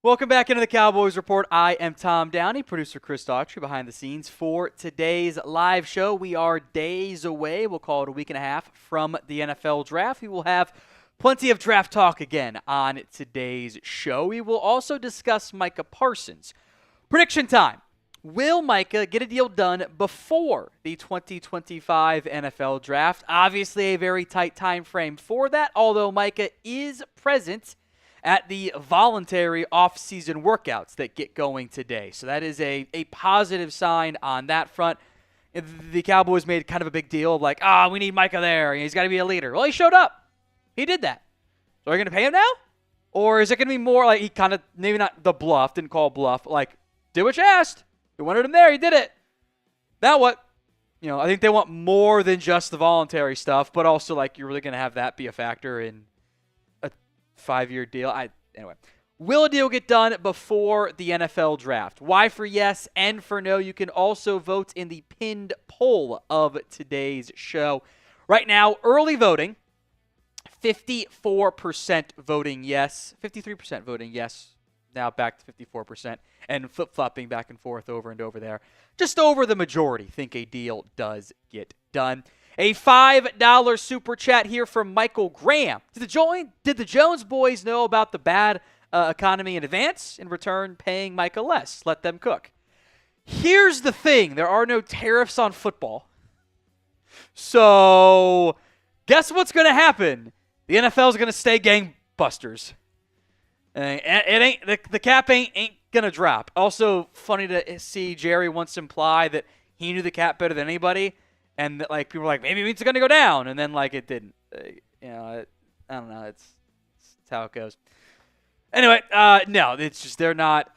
Welcome back into the Cowboys Report. I am Tom Downey, producer Chris Daughtry behind the scenes for today's live show. We are days away, we'll call it a week and a half, from the NFL Draft. We will have plenty of draft talk again on today's show. We will also discuss Micah Parsons. Prediction time. Will Micah get a deal done before the 2025 NFL Draft? Obviously a very tight time frame for that, although Micah is present at the voluntary offseason workouts that get going today. So that is a positive sign on that front. The Cowboys made kind of a big deal of like, we need Micah there. He's got to be a leader. Well, he showed up. He did that. So are you going to pay him now? Or is it going to be more like he kind of, maybe not the bluff, didn't call bluff, like, did what you asked. You wanted him there. He did it. Now what? I think they want more than just the voluntary stuff, but also like you're really going to have that be a factor in 5-year deal. Anyway, will a deal get done before the NFL Draft? Y for yes, N for no. You can also vote in the pinned poll of today's show. Right now, early voting, 54% voting yes, 53% voting yes, now back to 54%, and flip-flopping back and forth over and over there. Just over the majority think a deal does get done. A $5 super chat here from Michael Graham. Did the Jones boys know about the bad economy in advance? In return, paying Micah less. Let them cook. Here's the thing. There are no tariffs on football. So, guess what's going to happen? The NFL is going to stay gangbusters. The cap ain't going to drop. Also, funny to see Jerry once imply that he knew the cap better than anybody. And like people were like, maybe it's going to go down, and then like it didn't. I don't know. It's how it goes. Anyway, no, it's just they're not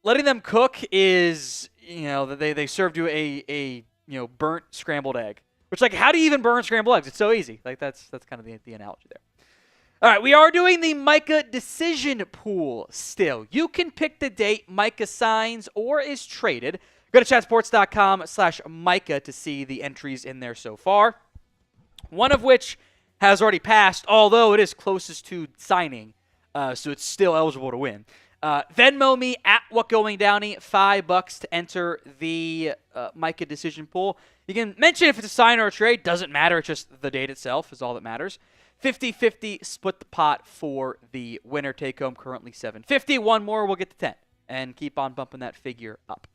letting them cook. Is they served you a burnt scrambled egg, which like how do you even burn scrambled eggs? It's so easy. Like that's kind of the analogy there. All right, we are doing the Micah decision pool still. You can pick the date Micah signs or is traded. Go to chatsports.com/Micah to see the entries in there so far. One of which has already passed, although it is closest to signing, so it's still eligible to win. Venmo me at WhatGoingDowney, $5 to enter the Micah decision pool. You can mention if it's a sign or a trade. Doesn't matter. It's just the date itself is all that matters. 50-50 split the pot for the winner. Take home currently $750. One more, we'll get to 10 and keep on bumping that figure up.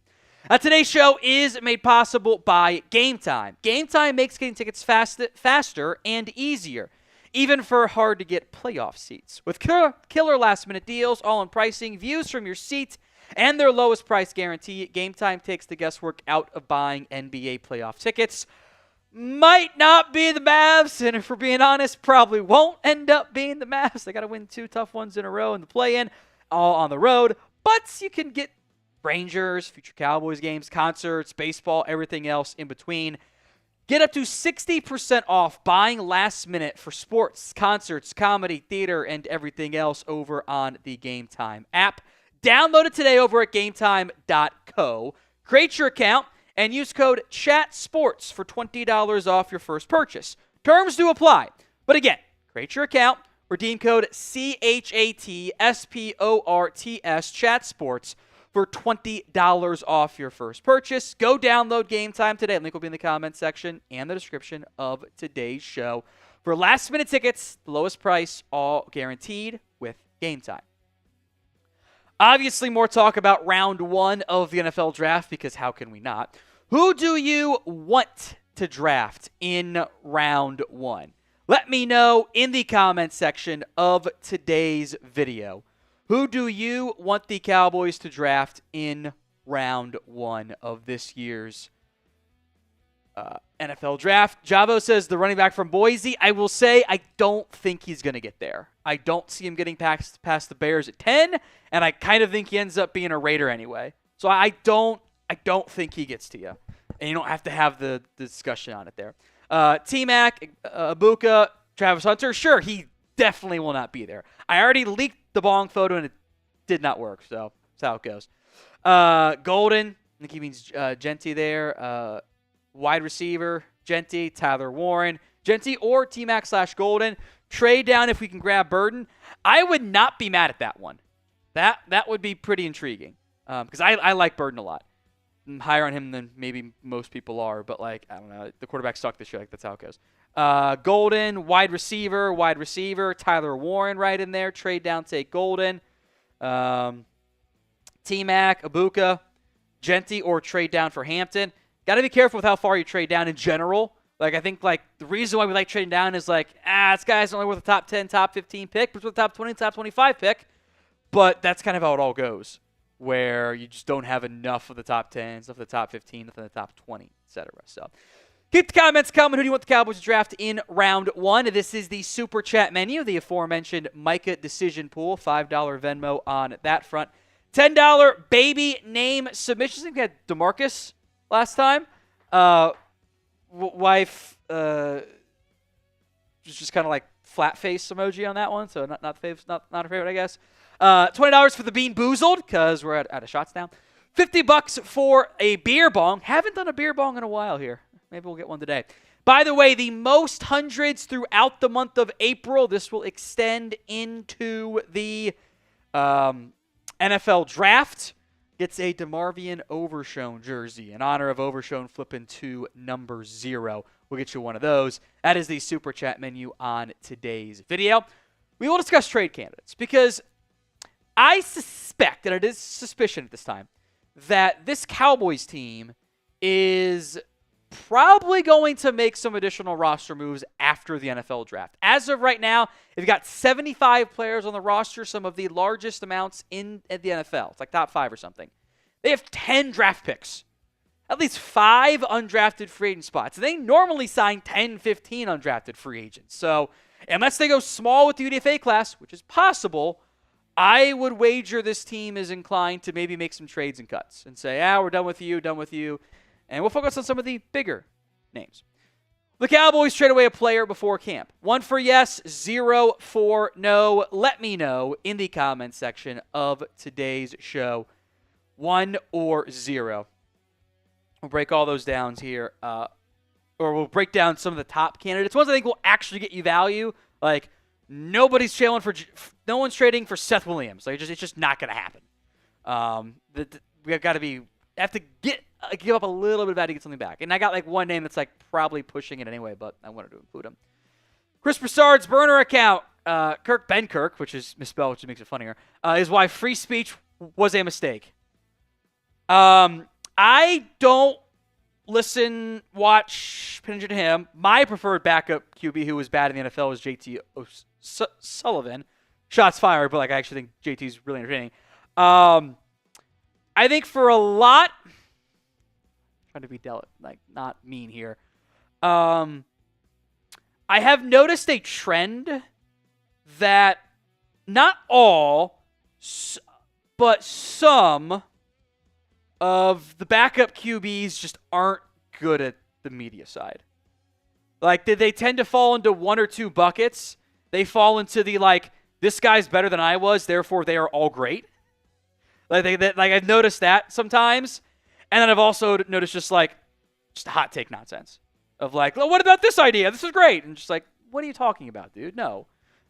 Today's show is made possible by Game Time. Game Time makes getting tickets faster and easier, even for hard-to-get playoff seats. With killer last-minute deals, all-in pricing, views from your seat, and their lowest price guarantee, Game Time takes the guesswork out of buying NBA playoff tickets. Might not be the Mavs, and if we're being honest, probably won't end up being the Mavs. They got to win 2 tough ones in a row in the play-in, all on the road. But you can get Rangers, future Cowboys games, concerts, baseball, everything else in between. Get up to 60% off buying last minute for sports, concerts, comedy, theater, and everything else over on the Game Time app. Download it today over at gametime.co. Create your account and use code CHATSPORTS for $20 off your first purchase. Terms do apply. But again, create your account, redeem code CHATSPORTS, CHATSPORTS, for $20 off your first purchase. Go download Game Time today. Link will be in the comments section and the description of today's show. For last-minute tickets, the lowest price, all guaranteed with Game Time. Obviously, more talk about round 1 of the NFL Draft, because how can we not? Who do you want to draft in round 1? Let me know in the comments section of today's video. Who do you want the Cowboys to draft in round 1 of this year's NFL Draft? Javo says the running back from Boise. I will say I don't think he's going to get there. I don't see him getting past the Bears at 10, and I kind of think he ends up being a Raider anyway. So I don't think he gets to you, and you don't have to have the discussion on it there. T-Mac, Ibuka, Travis Hunter, sure, he definitely will not be there. I already leaked the bong photo, and it did not work, so that's how it goes. Golden, I think he means Genty there. Wide receiver, Genty, Tyler Warren, Genty or T-Mac /Golden. Trade down if we can grab Burden. I would not be mad at that one. That would be pretty intriguing because I like Burden a lot. I'm higher on him than maybe most people are, but like I don't know, the quarterback suck this year. Like that's how it goes. Golden, wide receiver, Tyler Warren right in there. Trade down, take Golden. T-Mac, Ibuka, Genti, or trade down for Hampton. Got to be careful with how far you trade down in general. Like I think like the reason why we like trading down is like, this guy's only worth a top 10, top 15 pick, but it's worth a top 20, top 25 pick. But that's kind of how it all goes, where you just don't have enough of the top 10, enough of the top 15, enough of the top 20, etc. So keep the comments coming. Who do you want the Cowboys to draft in round 1? This is the Super Chat menu, the aforementioned Micah decision pool, $5 Venmo on that front. $10 baby name submissions. I think we had DeMarcus last time. Wife just kind of like flat face emoji on that one, so not her favorite, I guess. $20 for the Bean Boozled, because we're out of shots now. $50 for a beer bong. Haven't done a beer bong in a while here. Maybe we'll get one today. By the way, the most hundreds throughout the month of April. This will extend into the NFL Draft. Gets a DeMarvion Overshown jersey in honor of Overshown flipping to number 0. We'll get you one of those. That is the Super Chat menu on today's video. We will discuss trade candidates because I suspect, and it is suspicion at this time, that this Cowboys team is probably going to make some additional roster moves after the NFL Draft. As of right now, they've got 75 players on the roster, some of the largest amounts at the NFL. It's like top 5 or something. They have 10 draft picks, at least 5 undrafted free agent spots. They normally sign 10, 15 undrafted free agents. So unless they go small with the UDFA class, which is possible, I would wager this team is inclined to maybe make some trades and cuts and say, we're done with you. And we'll focus on some of the bigger names. The Cowboys trade away a player before camp. 1 for yes, 0 for no. Let me know in the comments section of today's show. 1 or 0. We'll break all those down here. Or we'll break down some of the top candidates. Ones I think will actually get you value. Like, no one's trading for Seth Williams. Like, it's just not going to happen. We have to give up a little bit of that to get something back. And I got like one name that's like probably pushing it anyway, but I wanted to include him. Chris Broussard's burner account, Ben Kirk, which is misspelled, which makes it funnier, is why free speech was a mistake. I don't watch, pay attention to him. My preferred backup QB who was bad in the NFL was JT Sullivan. Shots fired, but like I actually think JT's really entertaining. I think for a lot, trying to be not mean here. I have noticed a trend that not all, but some of the backup QBs just aren't good at the media side. Like, did they tend to fall into one or two buckets? They fall into the this guy's better than I was, therefore they are all great. I've noticed that sometimes. And then I've also noticed just hot take nonsense of well, what about this idea? This is great. And just what are you talking about, dude? No.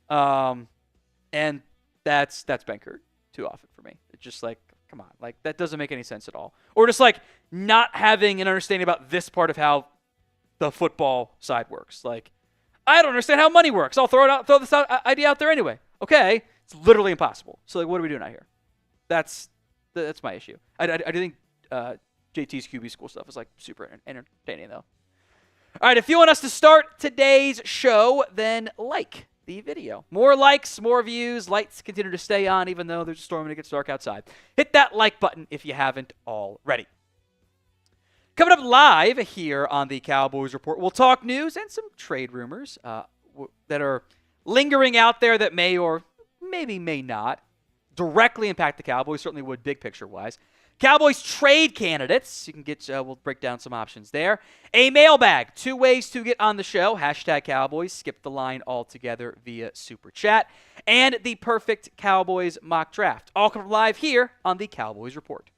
And that's Ben Kirk too often for me. It's just come on. That doesn't make any sense at all. Or just not having an understanding about this part of how the football side works. I don't understand how money works. I'll throw this idea out there anyway. Okay. It's literally impossible. So what are we doing out here? That's my issue. I do think JT's QB school stuff is super entertaining though. All right, if you want us to start today's show, then like the video. More likes, more views. Lights continue to stay on even though there's a storm and it gets dark outside. Hit that like button if you haven't already. Coming up live here on the Cowboys Report, we'll talk news and some trade rumors that are lingering out there that may or maybe may not directly impact the Cowboys, certainly would big picture-wise. Cowboys trade candidates. You can get, we'll break down some options there. A mailbag. 2 ways to get on the show. #Cowboys. Skip the line altogether via Super Chat. And the perfect Cowboys mock draft. All coming live here on the Cowboys Report.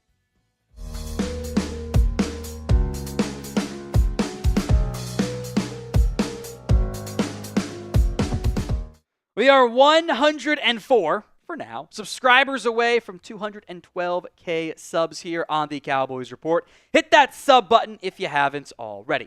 We are 104. for now, subscribers away from 212K subs here on the Cowboys Report. Hit that sub button if you haven't already.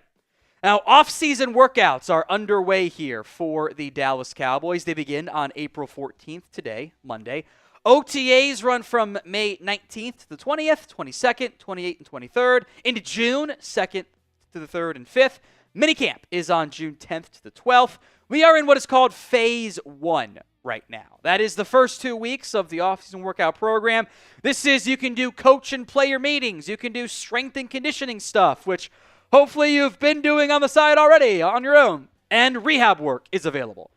Now, off-season workouts are underway here for the Dallas Cowboys. They begin on April 14th today, Monday. OTAs run from May 19th to the 20th, 22nd, 28th, and 23rd. Into June 2nd to the 3rd and 5th. Minicamp is on June 10th to the 12th. We are in what is called Phase 1 right now. That is the first 2 weeks of the off-season workout program. This is, you can do coach and player meetings. You can do strength and conditioning stuff, which hopefully you've been doing on the side already on your own. And rehab work is available.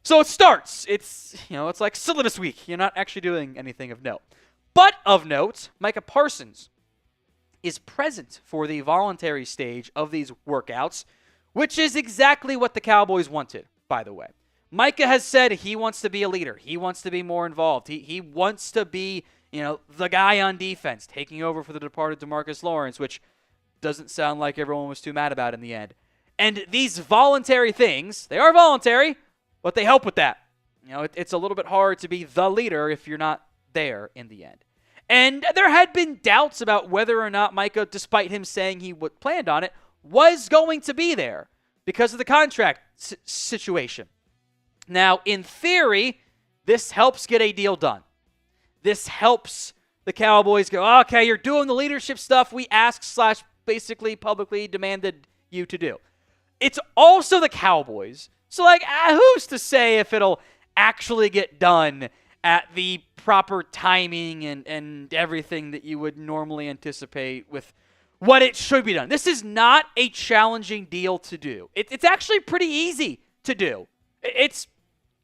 So it starts. It's like syllabus week. You're not actually doing anything of note. But of note, Micah Parsons is present for the voluntary stage of these workouts, which is exactly what the Cowboys wanted, by the way. Micah has said he wants to be a leader. He wants to be more involved. He wants to be, the guy on defense, taking over for the departed DeMarcus Lawrence, which doesn't sound like everyone was too mad about in the end. And these voluntary things, they are voluntary, but they help with that. It's a little bit hard to be the leader if you're not there in the end. And there had been doubts about whether or not Micah, despite him saying he planned on it, was going to be there because of the contract situation. Now, in theory, this helps get a deal done. This helps the Cowboys go, okay, you're doing the leadership stuff we asked / basically publicly demanded you to do. It's also the Cowboys. So, who's to say if it'll actually get done at the proper timing and everything that you would normally anticipate with what it should be done. This is not a challenging deal to do. It's actually pretty easy to do. It's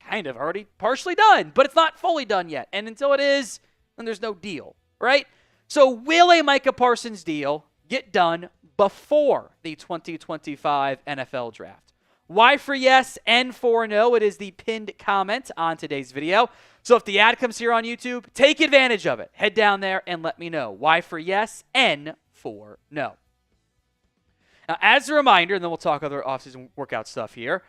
kind of already partially done, but it's not fully done yet. And until it is, then there's no deal, right? So will a Micah Parsons deal get done before the 2025 NFL Draft? Y for yes, N for no. It is the pinned comment on today's video. So if the ad comes here on YouTube, take advantage of it. Head down there and let me know. Y for yes, N for no. Now, as a reminder, and then we'll talk other offseason workout stuff here,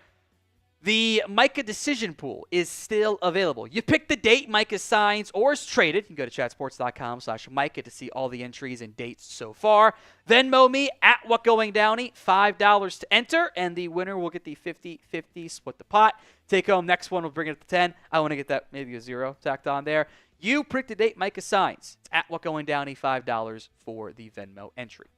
the Micah decision pool is still available. You pick the date Micah signs or is traded. You can go to chatsports.com/Micah to see all the entries and dates so far. Venmo me at WhatGoingDowney, $5 to enter, and the winner will get the 50-50 split the pot. Take home, next one, we'll bring it up to 10. I want to get that maybe a 0 tacked on there. You pick the date Micah signs. It's at WhatGoingDowney, $5 for the Venmo entry.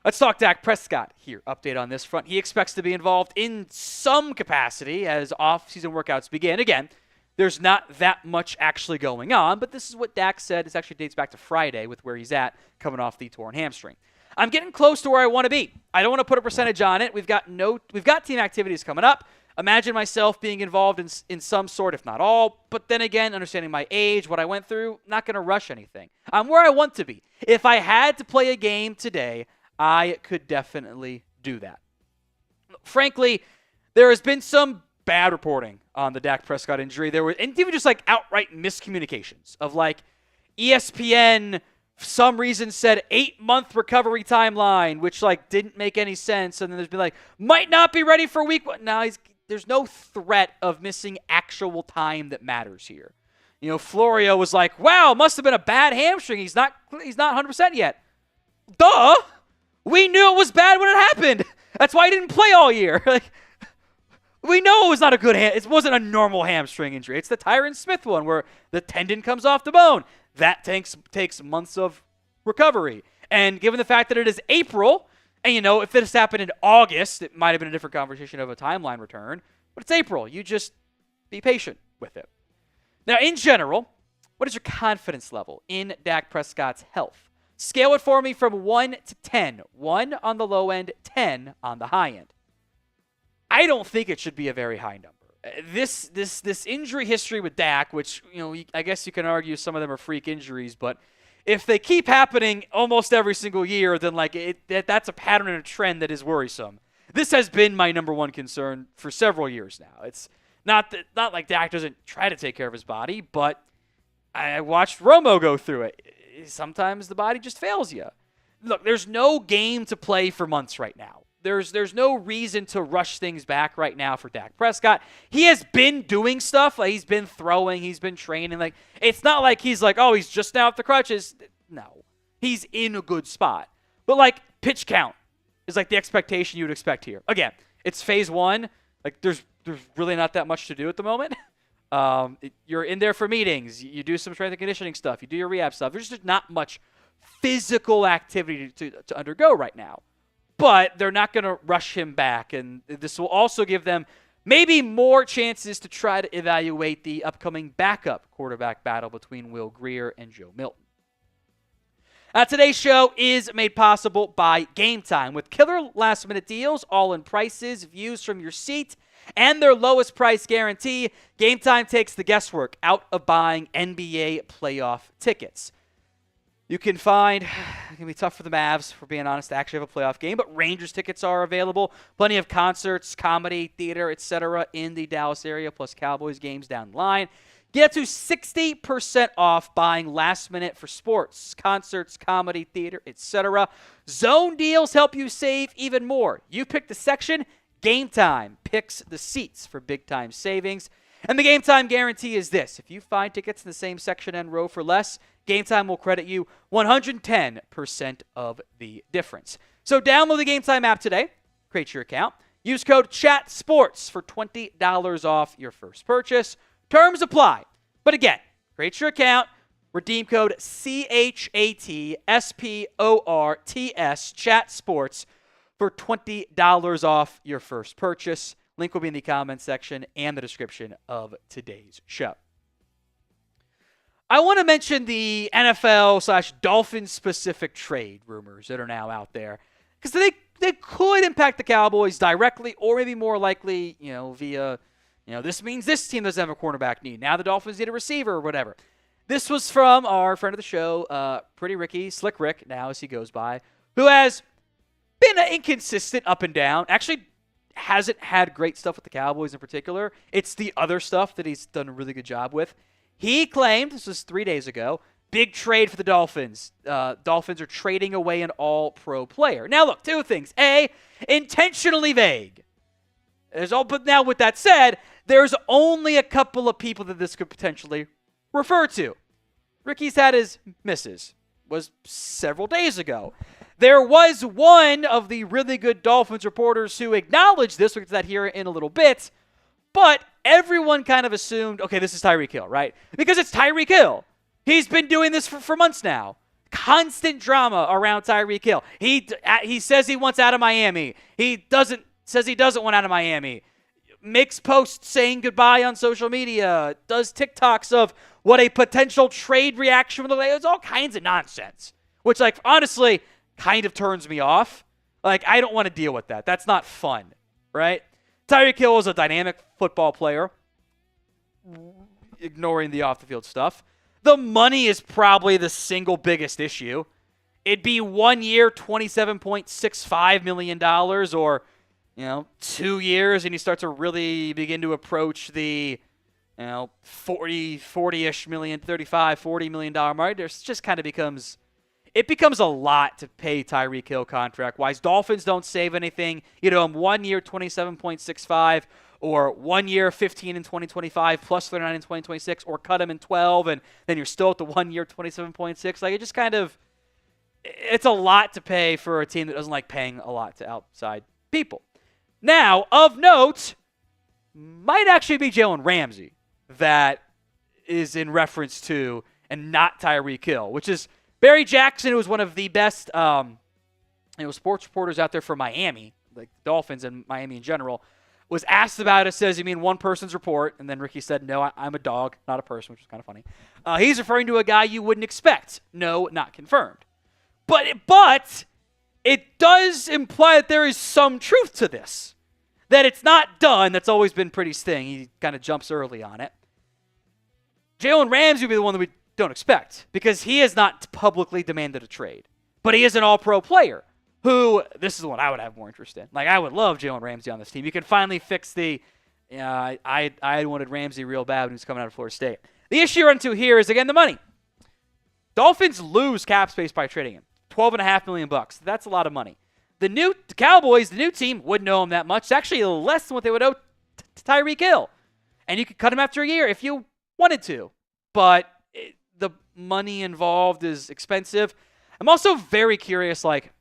Let's talk Dak Prescott here. Update on this front. He expects to be involved in some capacity as off-season workouts begin. Again, there's not that much actually going on, but this is what Dak said. This actually dates back to Friday with where he's at coming off the torn hamstring. I'm getting close to where I want to be. I don't want to put a percentage on it. We've got team activities coming up. Imagine myself being involved in some sort, if not all. But then again, understanding my age, what I went through, not going to rush anything. I'm where I want to be. If I had to play a game today, I could definitely do that. Frankly, there has been some bad reporting on the Dak Prescott injury. There were, and even just outright miscommunications of ESPN, for some reason said 8-month recovery timeline, which didn't make any sense. And then there's been might not be ready for week one. Now there's no threat of missing actual time that matters here. Florio was wow, must have been a bad hamstring. He's not 100% yet. Duh! We knew it was bad when it happened. That's why he didn't play all year. We know it was not a good it wasn't a normal hamstring injury. It's the Tyron Smith one where the tendon comes off the bone. That takes months of recovery. And given the fact that it is April, and if this happened in August, it might have been a different conversation of a timeline return. But it's April. You just be patient with it. Now, in general, what is your confidence level in Dak Prescott's health? Scale it for me from 1 to 10. 1 on the low end, 10 on the high end. I don't think it should be a very high number. This injury history with Dak, which, I guess you can argue some of them are freak injuries, but if they keep happening almost every single year, then that's a pattern and a trend that is worrisome. This has been my number one concern for several years now. It's not like Dak doesn't try to take care of his body, but I watched Romo go through it. Sometimes the body just fails you. Look, there's no game to play for months right now. There's no reason to rush things back right now for Dak Prescott. He has been doing stuff. Like, he's been throwing. He's been training. Like, it's not like he's like, oh, he's just now off the crutches. No. He's in a good spot. But, like, pitch count is like the expectation you would expect here. Again, it's phase one. Like, there's really not that much to do at the moment. You're in there for meetings. You do some strength and conditioning stuff. You do your rehab stuff. There's just not much physical activity to undergo right now. But they're not going to rush him back. And this will also give them maybe more chances to try to evaluate the upcoming backup quarterback battle between Will Grier and Joe Milton. Today's show is made possible by Game Time. With killer last-minute deals, all-in prices, views from your seat, and their lowest price guarantee, Game Time takes the guesswork out of buying NBA playoff tickets. You can find, it can be tough for the Mavs, for being honest, to actually have a playoff game, but Rangers tickets are available. Plenty of concerts, comedy, theater, etc. in the Dallas area, plus Cowboys games down the line. Get up to 60% off buying last minute for sports, concerts, comedy, theater, etc. Zone deals help you save even more. You pick the section, Game Time picks the seats for big time savings. And the Game Time guarantee is this: if you find tickets in the same section and row for less, Game Time will credit you 110% of the difference. So download the Game Time app today, create your account, use code CHATSPORTS for $20 off your first purchase. Terms apply. But again, create your account, redeem code CHATSPORTS, CHATSPORTS, for $20 off your first purchase. Link will be in the comments section and the description of today's show. I want to mention the NFL/Dolphins-specific trade rumors that are now out there, because they could impact the Cowboys directly, or maybe more likely, via, this means this team doesn't have a cornerback need. Now the Dolphins need a receiver or whatever. This was from our friend of the show, Pretty Ricky, Slick Rick, now as he goes by, who has been inconsistent up and down. Actually, hasn't had great stuff with the Cowboys in particular. It's the other stuff that he's done a really good job with. He claimed, this was 3 days ago, big trade for the Dolphins. Dolphins are trading away an all-pro player. Now, look, two things. A, intentionally vague. But now, with that said, there's only a couple of people that this could potentially refer to. Ricky's had his misses. Was several days ago. There was one of the really good Dolphins reporters who acknowledged this. We'll get to that here in a little bit. But everyone kind of assumed, okay, this is Tyreek Hill, right? Because it's Tyreek Hill. He's been doing this for months now. Constant drama around Tyreek Hill. He says he wants out of Miami. Says he doesn't want out of Miami. Makes posts saying goodbye on social media. Does TikToks of what a potential trade reaction would look like. It's all kinds of nonsense. Which, honestly, kind of turns me off. I don't want to deal with that. That's not fun, right? Tyreek Hill is a dynamic football player, ignoring the off-the-field stuff. The money is probably the single biggest issue. It'd be 1 year, $27.65 million, or, 2 years, and you start to really begin to approach the, 40-ish million, $35, $40 million mark. There's just kind of becomes a lot to pay Tyreek Hill contract-wise. Dolphins don't save anything. 1 year, $27.65, or 1 year, $15 in 2025, plus $39 in 2026, or cut him in 12, and then you're still at the 1 year, $27.6. It just kind of, it's a lot to pay for a team that doesn't like paying a lot to outside people. Now, of note, might actually be Jalen Ramsey that is in reference to, and not Tyreek Hill, which is Barry Jackson, who was one of the best sports reporters out there for Miami, like Dolphins and Miami in general, was asked about it. Says, you mean one person's report? And then Ricky said, no, I'm a dog, not a person, which was kind of funny. He's referring to a guy you wouldn't expect. No, not confirmed. But it does imply that there is some truth to this. That it's not done. That's always been Pretty's thing. He kind of jumps early on it. Jalen Ramsey would be the one that we don't expect, because he has not publicly demanded a trade. But he is an all-pro player who, this is the one I would have more interest in. I would love Jalen Ramsey on this team. You can finally fix the, I wanted Ramsey real bad when he was coming out of Florida State. The issue you run into here is, again, the money. Dolphins lose cap space by trading him. $12.5 million. That's a lot of money. the Cowboys, the new team, wouldn't owe him that much. It's actually less than what they would owe to Tyreek Hill. And you could cut him after a year if you wanted to. But the money involved is expensive. I'm also very curious, like,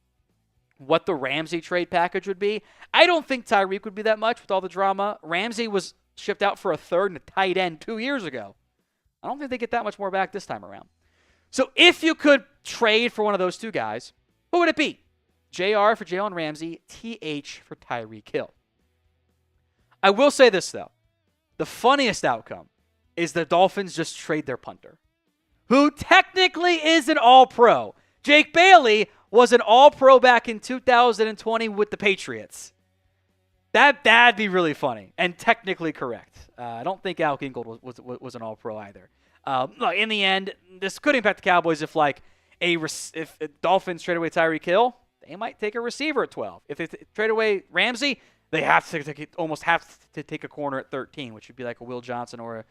what the Ramsey trade package would be. I don't think Tyreek would be that much with all the drama. Ramsey was shipped out for a third and a tight end 2 years ago. I don't think they get that much more back this time around. So if you could trade for one of those two guys, who would it be? JR for Jalen Ramsey, TH for Tyreek Hill. I will say this, though. The funniest outcome is the Dolphins just trade their punter, who technically is an all-pro. Jake Bailey was an all-pro back in 2020 with the Patriots. That'd be really funny and technically correct. I don't think Al Ingold was an all-pro either. Look, in the end, this could impact the Cowboys if Dolphins trade away Tyreek Hill, they might take a receiver at 12. If they trade away Ramsey, they almost have to take a corner at 13, which would be like a Will Johnson or a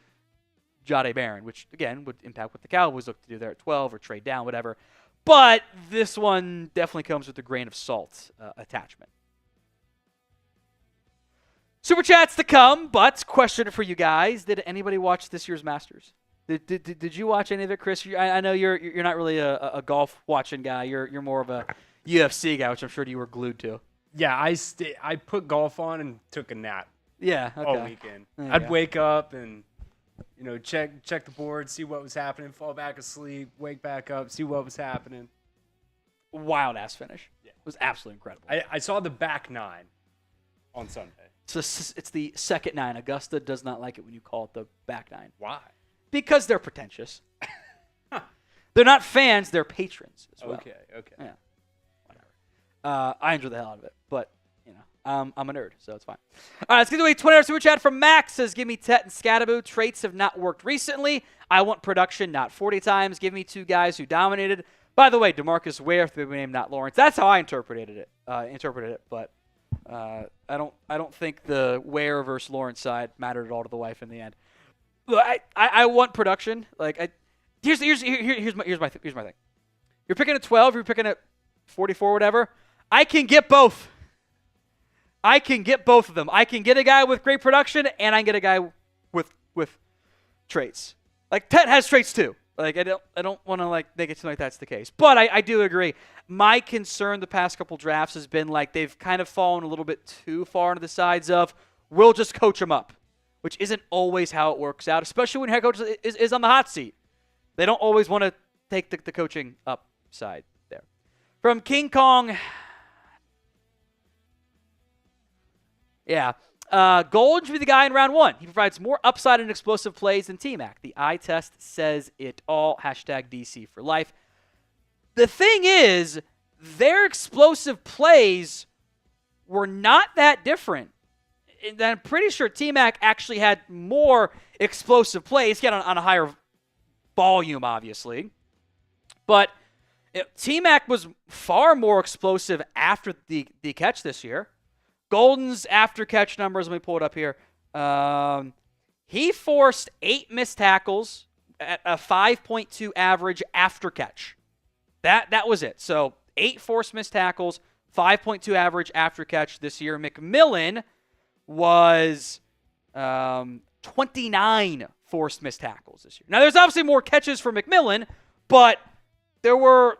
Jahdae Barron, which, again, would impact what the Cowboys look to do there at 12 or trade down, whatever. But this one definitely comes with a grain of salt attachment. Super chats to come, but question for you guys. Did anybody watch this year's Masters? Did you watch any of it, Chris? I know you're not really a golf watching guy. You're more of a UFC guy, which I'm sure you were glued to. Yeah, I put golf on and took a nap. Yeah, okay. All weekend. I'd wake up and check the board, see what was happening, fall back asleep, wake back up, see what was happening. Wild ass finish. Yeah. It was absolutely incredible. I saw the back nine on Sunday. So it's the second nine. Augusta does not like it when you call it the back nine. Why? Because they're pretentious. They're not fans, they're patrons as well. Okay. Yeah. Whatever. I enjoy the hell out of it, but I'm a nerd, so it's fine. All right, let's get to a $20 super chat from Max. Says, give me Tet and Scattaboo. Traits have not worked recently. I want production, not 40 times. Give me two guys who dominated. By the way, DeMarcus Ware, the name, not Lawrence. That's how I interpreted it. But I don't think the Ware versus Lawrence side mattered at all to the wife in the end. Look, I want production. Like, here's my thing. You're picking at 12. You're picking at 44, whatever. I can get both. I can get both of them. I can get a guy with great production, and I can get a guy with traits. Like, Tet has traits too. Like, I don't want to make it seem like that's the case. But I do agree. My concern the past couple drafts has been like they've kind of fallen a little bit too far into the sides of we'll just coach them up, which isn't always how it works out, especially when head coach is on the hot seat. They don't always want to take the coaching up side there. From King Kong. Yeah. Gold should be the guy in round one. He provides more upside and explosive plays than T-Mac. The eye test says it all. Hashtag DC for life. The thing is, their explosive plays were not that different. And I'm pretty sure T-Mac actually had more explosive plays. He had on a higher volume, obviously. But T-Mac was far more explosive after the catch this year. Golden's after-catch numbers, let me pull it up here. He forced 8 missed tackles at a 5.2 average after catch. That was it. So 8 forced missed tackles, 5.2 average after catch this year. McMillan was 29 forced missed tackles this year. Now, there's obviously more catches for McMillan, but there were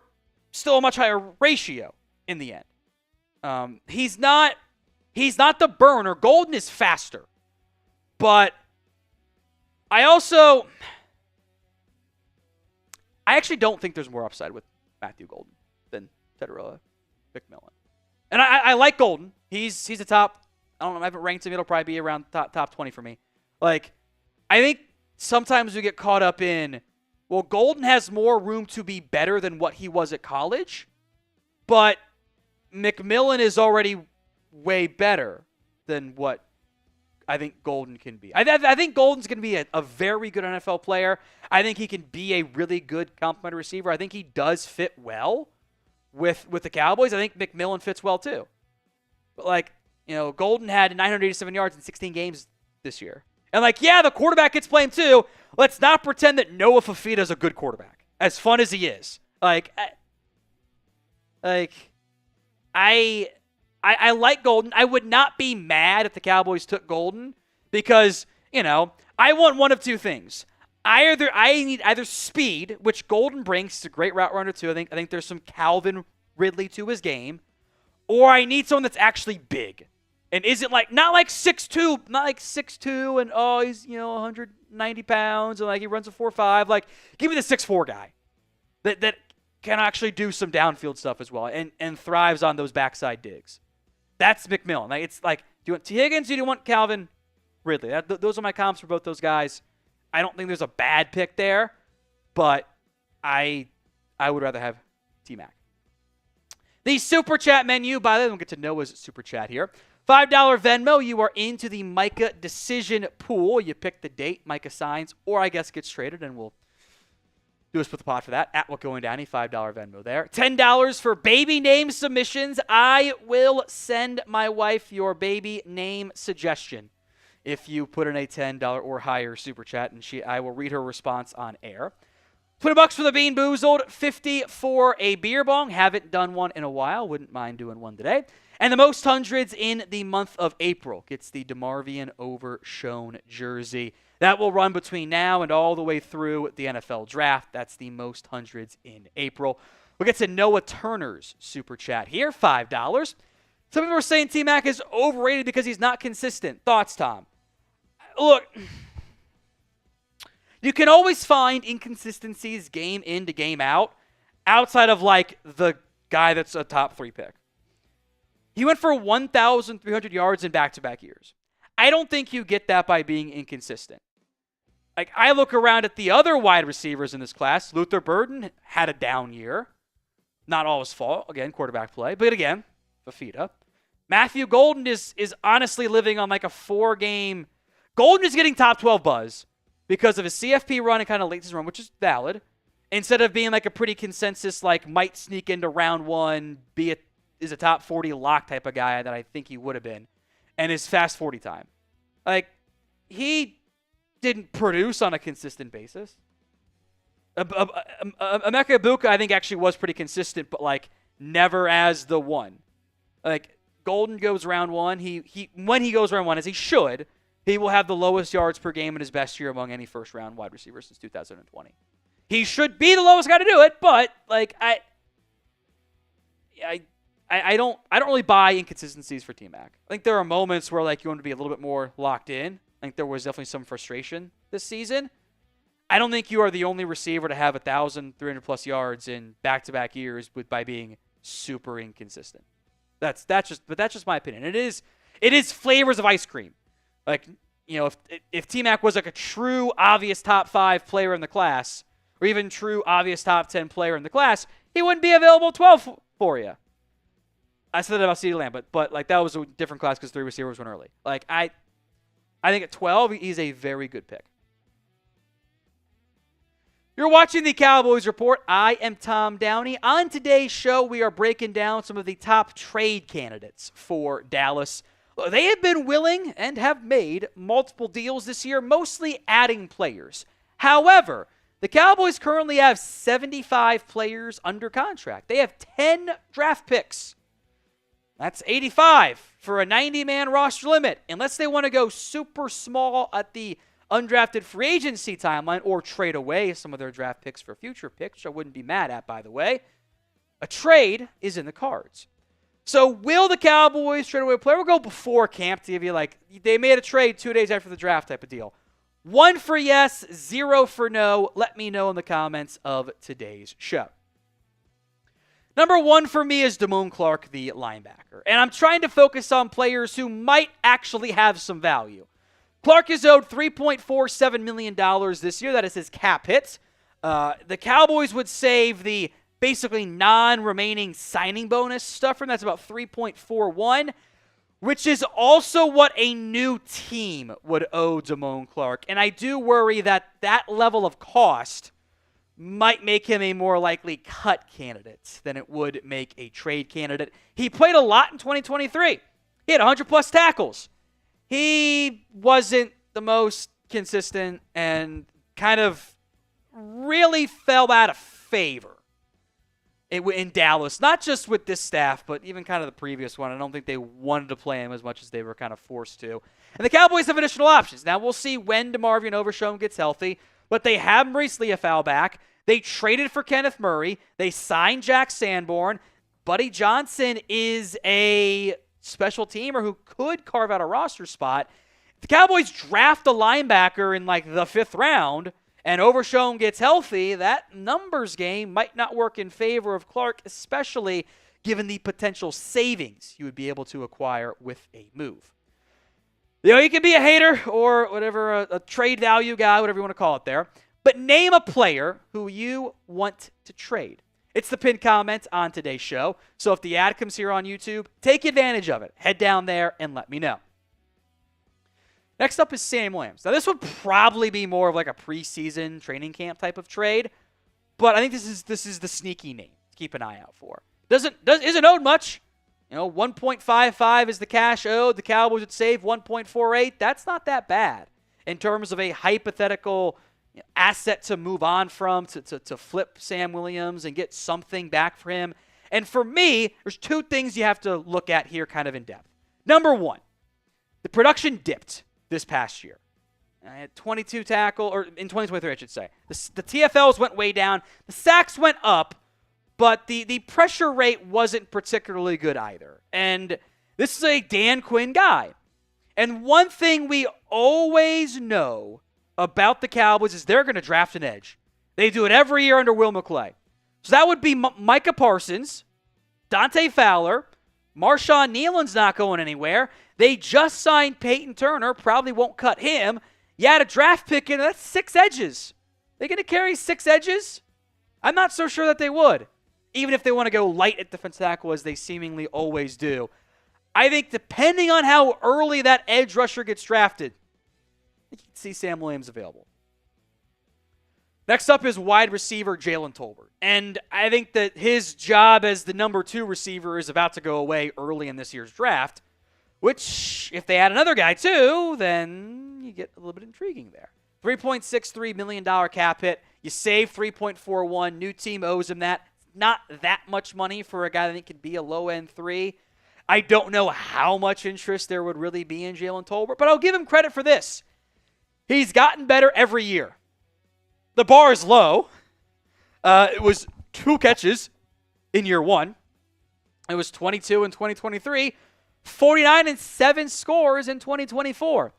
still a much higher ratio in the end. He's not the burner. Golden is faster. But I actually don't think there's more upside with Matthew Golden than Tedderella McMillan. And I like Golden. He's a top, I don't know, I haven't ranked him. It'll probably be around top 20 for me. Like, I think sometimes we get caught up in, well, Golden has more room to be better than what he was at college. But McMillan is already way better than what I think Golden can be. I think Golden's going to be a very good NFL player. I think he can be a really good complementary receiver. I think he does fit well with the Cowboys. I think McMillan fits well too. But Golden had 987 yards in 16 games this year. And the quarterback gets blamed too. Let's not pretend that Noah Fafita is a good quarterback. As fun as he is. I like Golden. I would not be mad if the Cowboys took Golden because, I want one of two things. I need either speed, which Golden brings. He's a great route runner too. I think there's some Calvin Ridley to his game. Or I need someone that's actually big. And isn't not like 6'2", and he's 190 pounds and he runs a 4.5. Give me the 6'4" guy that can actually do some downfield stuff as well and thrives on those backside digs. That's McMillan. It's do you want T. Higgins or do you want Calvin Ridley? Those are my comps for both those guys. I don't think there's a bad pick there, but I would rather have T-Mac. The Super Chat menu, by the way, we'll get to Noah's Super Chat here. $5 Venmo, you are into the Micah decision pool. You pick the date, Micah signs, or I guess gets traded, and we'll do a split the pot for that. At What Going Downey, $5 Venmo there. $10 for baby name submissions. I will send my wife your baby name suggestion if you put in a $10 or higher Super Chat, and I will read her response on air. $20 for the Bean Boozled, $50 for a beer bong. Haven't done one in a while. Wouldn't mind doing one today. And the most hundreds in the month of April gets the DeMarvion Overshown jersey. That will run between now and all the way through the NFL draft. That's the most hundreds in April. We'll get to Noah Turner's Super Chat here, $5. Some people are saying T-Mac is overrated because he's not consistent. Thoughts, Tom? Look, you can always find inconsistencies game in to game out outside of the guy that's a top 3 pick. He went for 1,300 yards in back-to-back years. I don't think you get that by being inconsistent. I look around at the other wide receivers in this class. Luther Burden had a down year. Not all his fault. Again, quarterback play. But again, Fafita. Matthew Golden is honestly living on a 4-game. Golden is getting top 12 buzz because of his CFP run and kind of late season run, which is valid, instead of being a pretty consensus, might sneak into round 1, is a top 40 lock type of guy that I think he would have been, and his fast 40 time. He didn't produce on a consistent basis. Emeka Ibuka, I think, actually was pretty consistent, but never as the one. Golden goes round 1. When he goes round 1, as he should, he will have the lowest yards per game in his best year among any first-round wide receiver since 2020. He should be the lowest guy to do it, but I don't really buy inconsistencies for T-Mac. I think there are moments where you want to be a little bit more locked in. I think there was definitely some frustration this season. I don't think you are the only receiver to have 1,300+ yards in back-to-back years by being super inconsistent. That's just my opinion. It is flavors of ice cream. If T-Mac was a true obvious top 5 player in the class, or even true obvious top 10 player in the class, he wouldn't be available at 12 for you. I said that about CeeDee Lamb, but that was a different class because 3 receivers went early. I think at 12, he's a very good pick. You're watching the Cowboys Report. I am Tom Downey. On today's show, we are breaking down some of the top trade candidates for Dallas. They have been willing and have made multiple deals this year, mostly adding players. However, the Cowboys currently have 75 players under contract. They have 10 draft picks. That's 85 for a 90-man roster limit. Unless they want to go super small at the undrafted free agency timeline or trade away some of their draft picks for future picks, which I wouldn't be mad at, by the way. A trade is in the cards. So will the Cowboys trade away a player? We'll go before camp to give you they made a trade 2 days after the draft type of deal. 1 for yes, 0 for no. Let me know in the comments of today's show. Number 1 for me is Damone Clark, the linebacker. And I'm trying to focus on players who might actually have some value. Clark is owed $3.47 million this year. That is his cap hit. The Cowboys would save the basically non-remaining signing bonus stuff from that's about 3.41, which is also what a new team would owe Damone Clark. And I do worry that level of cost might make him a more likely cut candidate than it would make a trade candidate. He played a lot in 2023. He had 100+ tackles. He wasn't the most consistent and kind of really fell out of favor in Dallas, not just with this staff, but even kind of the previous one. I don't think they wanted to play him as much as they were kind of forced to. And the Cowboys have additional options. Now, we'll see when DeMarvion Overshown gets healthy, but they have Maurice Leafau back. They traded for Kenneth Murray. They signed Jack Sanborn. Buddy Johnson is a special teamer who could carve out a roster spot. If the Cowboys draft a linebacker in like the 5th round and Overshown gets healthy, that numbers game might not work in favor of Clark, especially given the potential savings you would be able to acquire with a move. You can be a hater or whatever, a trade value guy, whatever you want to call it there, but name a player who you want to trade. It's the pinned comment on today's show, so if the ad comes here on YouTube, take advantage of it. Head down there and let me know. Next up is Sam Williams. Now, this would probably be more of like a preseason training camp type of trade, but I think this is the sneaky name to keep an eye out for. Isn't owed much. 1.55 is the cash owed. The Cowboys would save 1.48. That's not that bad in terms of a hypothetical asset to move on from, to flip Sam Williams and get something back for him. And for me, there's 2 things you have to look at here kind of in depth. Number 1, the production dipped this past year. I had 22 tackle, or in 2023, I should say. The TFLs went way down. The sacks went up, but the pressure rate wasn't particularly good either. And this is a Dan Quinn guy. And one thing we always know about the Cowboys is they're going to draft an edge. They do it every year under Will McClay. So that would be Micah Parsons, Dante Fowler, Marshawn Nealon's not going anywhere. They just signed Peyton Turner, probably won't cut him. You had a draft pick in, that's 6 edges. They going to carry 6 edges? I'm not so sure that they would, even if they want to go light at defensive tackle as they seemingly always do. I think depending on how early that edge rusher gets drafted, you can see Sam Williams available. Next up is wide receiver Jalen Tolbert. And I think that his job as the number 2 receiver is about to go away early in this year's draft, which, if they add another guy too, then you get a little bit intriguing there. $3.63 million cap hit. You save $3.41. New team owes him that. Not that much money for a guy that could be a low-end 3. I don't know how much interest there would really be in Jalen Tolbert, but I'll give him credit for this. He's gotten better every year. The bar is low. It was 2 catches in year 1. It was 22 in 2023. 49 and 7 scores in 2024.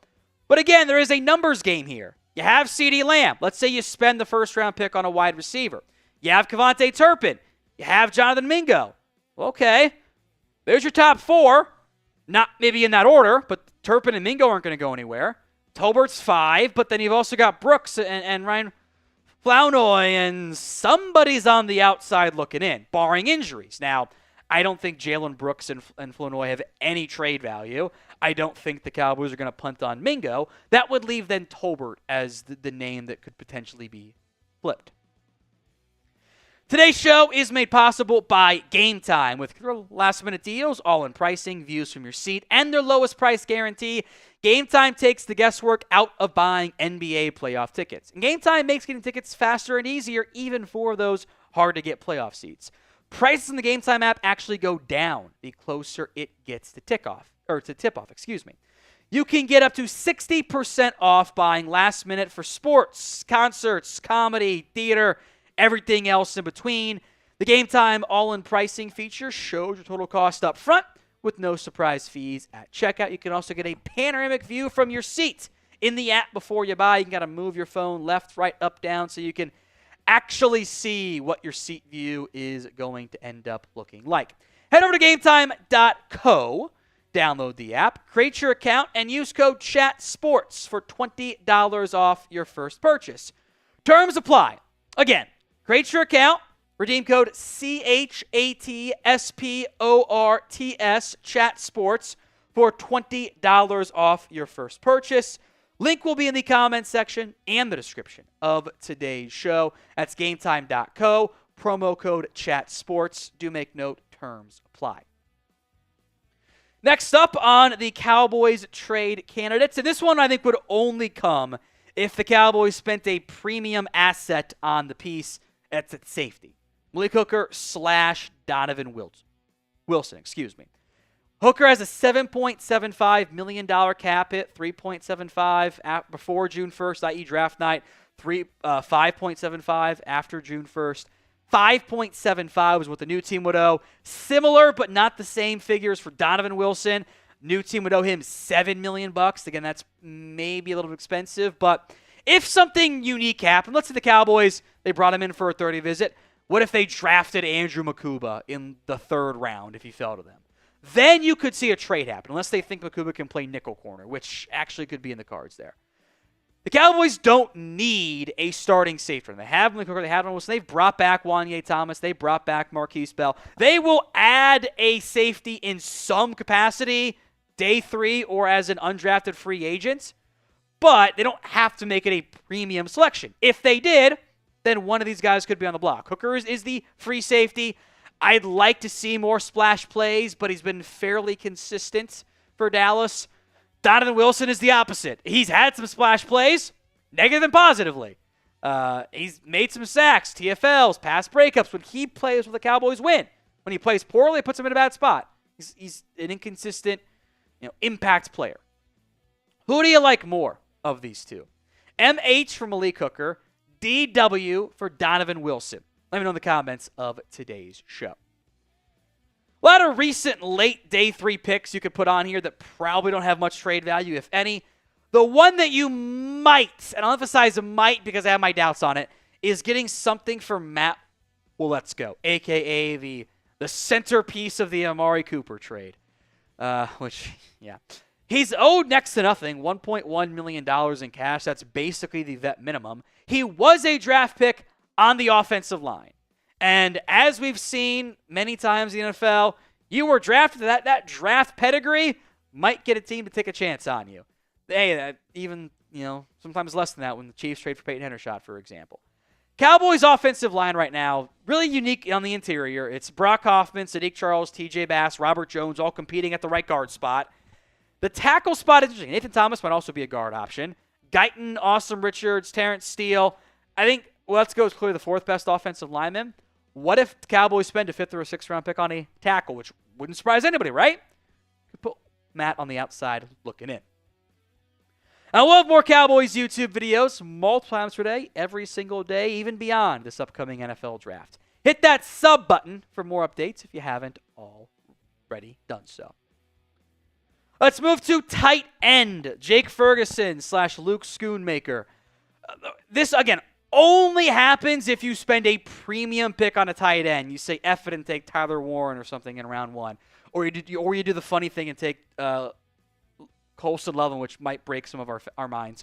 But again, there is a numbers game here. You have CeeDee Lamb. Let's say you spend the first-round pick on a wide receiver. You have Kevontae Turpin. You have Jonathan Mingo. Okay, there's your top 4. Not maybe in that order, but Turpin and Mingo aren't going to go anywhere. Tolbert's 5, but then you've also got Brooks and Ryan Flournoy, and somebody's on the outside looking in, barring injuries. Now, I don't think Jalen Brooks and Flournoy have any trade value. I don't think the Cowboys are going to punt on Mingo. That would leave then Tolbert as the name that could potentially be flipped. Today's show is made possible by Game Time. With last-minute deals, all-in pricing, views from your seat, and their lowest price guarantee, Game Time takes the guesswork out of buying NBA playoff tickets. And Game Time makes getting tickets faster and easier, even for those hard-to-get playoff seats. Prices in the Game Time app actually go down the closer it gets to tip-off. You can get up to 60% off buying last minute for sports, concerts, comedy, theater, everything else in between. The Game Time all-in pricing feature shows your total cost up front with no surprise fees at checkout. You can also get a panoramic view from your seat in the app before you buy. You can kind of move your phone left, right, up, down so you can actually see what your seat view is going to end up looking like. Head over to GameTime.co, download the app, create your account, and use code CHATSPORTS for $20 off your first purchase. Terms apply. Again, create your account, redeem code CHATSPORTS, CHATSPORTS, for $20 off your first purchase. Link will be in the comments section and the description of today's show. That's GameTime.co, promo code CHATSPORTS. Do make note, terms apply. Next up on the Cowboys trade candidates, and this one I think would only come if the Cowboys spent a premium asset on the piece. That's at safety. Malik Hooker / Donovan Wilson. Hooker has a $7.75 million cap hit, 3.75 before June 1st, i.e. draft night, 5.75 after June 1st. 5.75 is what the new team would owe. Similar but not the same figures for Donovan Wilson. New team would owe him $7 million. Again, that's maybe a little expensive, but if something unique happened, let's say the Cowboys, they brought him in for a 30 visit. What if they drafted Andrew Makuba in the 3rd round if he fell to them? Then you could see a trade happen, unless they think Makuba can play nickel corner, which actually could be in the cards there. The Cowboys don't need a starting safety. They have Malik Hooker, they have Wilson. They've brought back Wanye Thomas. They brought back Marquise Bell. They will add a safety in some capacity, day 3 or as an undrafted free agent, but they don't have to make it a premium selection. If they did, then one of these guys could be on the block. Hooker is the free safety. I'd like to see more splash plays, but he's been fairly consistent for Dallas. Donovan Wilson is the opposite. He's had some splash plays, negative and positively. He's made some sacks, TFLs, pass breakups. When he plays, the Cowboys win. When he plays poorly, it puts him in a bad spot. He's an inconsistent, impact player. Who do you like more of these two? MH for Malik Hooker, DW for Donovan Wilson. Let me know in the comments of today's show. A lot of recent late day 3 picks you could put on here that probably don't have much trade value, if any. The one that you might, and I'll emphasize might because I have my doubts on it, is getting something for Matt Waletzko, a.k.a. the centerpiece of the Amari Cooper trade. He's owed next to nothing, $1.1 million in cash. That's basically the vet minimum. He was a draft pick on the offensive line. And as we've seen many times in the NFL, you were drafted, that draft pedigree might get a team to take a chance on you. Hey, even, sometimes less than that when the Chiefs trade for Peyton Hendershot, for example. Cowboys offensive line right now, really unique on the interior. It's Brock Hoffman, Sadiq Charles, TJ Bass, Robert Jones, all competing at the right guard spot. The tackle spot is interesting. Nathan Thomas might also be a guard option. Guyton, Awesome Richards, Terrence Steele. I think Let's Go is clearly the 4th best offensive lineman. What if the Cowboys spend a 5th or a 6th round pick on a tackle, which wouldn't surprise anybody, right? Could put Matt on the outside looking in. I will have more Cowboys YouTube videos multiple times per day, every single day, even beyond this upcoming NFL draft. Hit that sub button for more updates if you haven't already done so. Let's move to tight end, Jake Ferguson / Luke Schoonmaker. This, again, only happens if you spend a premium pick on a tight end. You say F it and take Tyler Warren or something in round 1. Or you do the funny thing and take Colston Loveland, which might break some of our minds.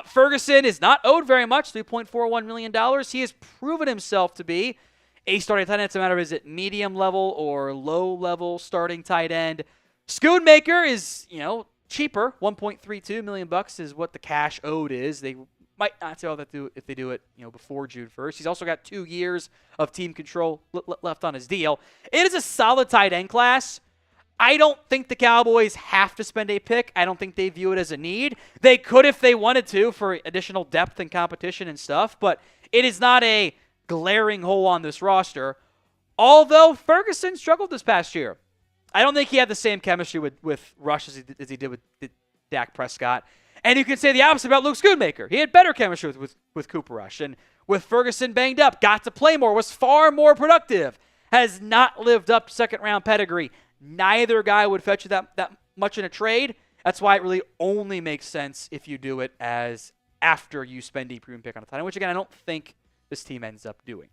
Ferguson is not owed very much, $3.41 million. He has proven himself to be a starting tight end. It's a matter of is it medium level or low level starting tight end. Schoonmaker is, cheaper. $1.32 million is what the cash owed is. They might not say all that if they do it, before June 1st. He's also got 2 years of team control left on his deal. It is a solid tight end class. I don't think the Cowboys have to spend a pick. I don't think they view it as a need. They could if they wanted to for additional depth and competition and stuff, but it is not a glaring hole on this roster. Although Ferguson struggled this past year. I don't think he had the same chemistry with Rush as he did with Dak Prescott. And you can say the opposite about Luke Schoonmaker. He had better chemistry with Cooper Rush. And with Ferguson banged up, got to play more, was far more productive, has not lived up to second-round pedigree. Neither guy would fetch you that much in a trade. That's why it really only makes sense if you do it as after you spend a premium pick on a tight end, which, again, I don't think this team ends up doing.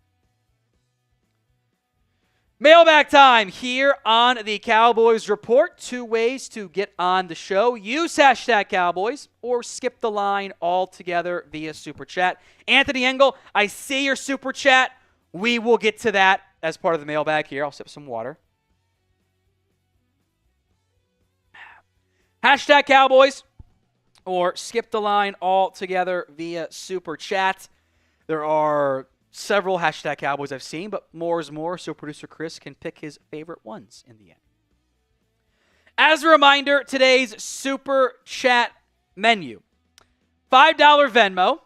Mailbag time here on the Cowboys Report. 2 ways to get on the show. Use #Cowboys or skip the line altogether via Super Chat. Anthony Engel, I see your Super Chat. We will get to that as part of the mailbag here. I'll sip some water. #Cowboys or skip the line altogether via Super Chat. There are several #Cowboys I've seen, but more is more, so producer Chris can pick his favorite ones in the end. As a reminder, today's Super Chat menu. $5 Venmo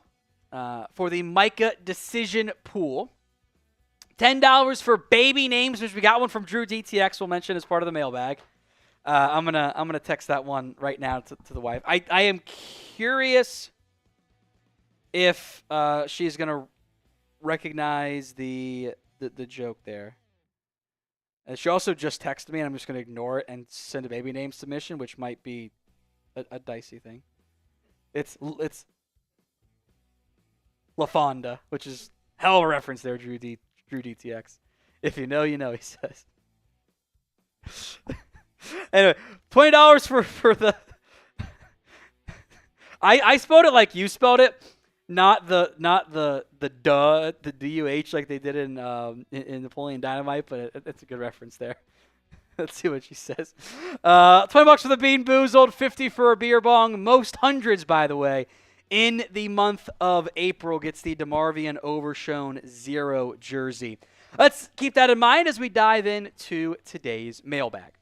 for the Micah decision pool. $10 for baby names, which we got one from Drew DTX. We'll mention as part of the mailbag. I'm gonna text that one right now to the wife. I am curious if she's gonna recognize the joke there. And she also just texted me, and I'm just gonna ignore it and send a baby name submission, which might be a dicey thing. It's LaFonda, which is hell of a reference there, Drew DTX. If you know, you know, he says. Anyway, $20 for the. I spelled it like you spelled it, not the DUH like they did in Napoleon Dynamite, but it's a good reference there. Let's see what she says. $20 for the Bean Boozled, $50 for a beer bong. Most hundreds, by the way, in the month of April gets the DeMarvion Overshone 0 jersey. Let's keep that in mind as we dive into today's mailbag.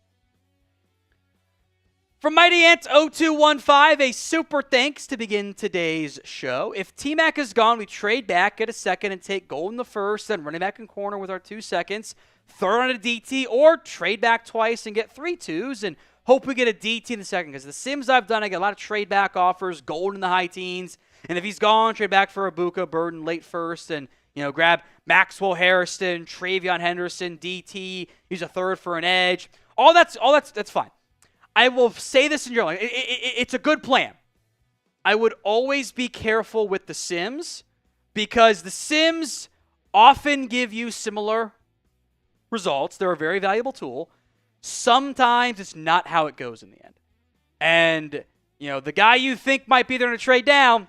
From Mighty Ant 0215, a super thanks to begin today's show. If T-Mac is gone, we trade back, get a second, and take gold in the first, then running back in corner with our 2 seconds, third on a DT, or trade back twice and get 3 twos, and hope we get a DT in the second. Because the Sims I've done, I get a lot of trade back offers, gold in the high teens, and if he's gone, trade back for Ibuka, Burden late first, and grab Maxwell Harrison, Travion Henderson, DT, use a third for an edge. All that's fine. I will say this in general. It's a good plan. I would always be careful with the Sims because the Sims often give you similar results. They're a very valuable tool. Sometimes it's not how it goes in the end. And, the guy you think might be there in a trade down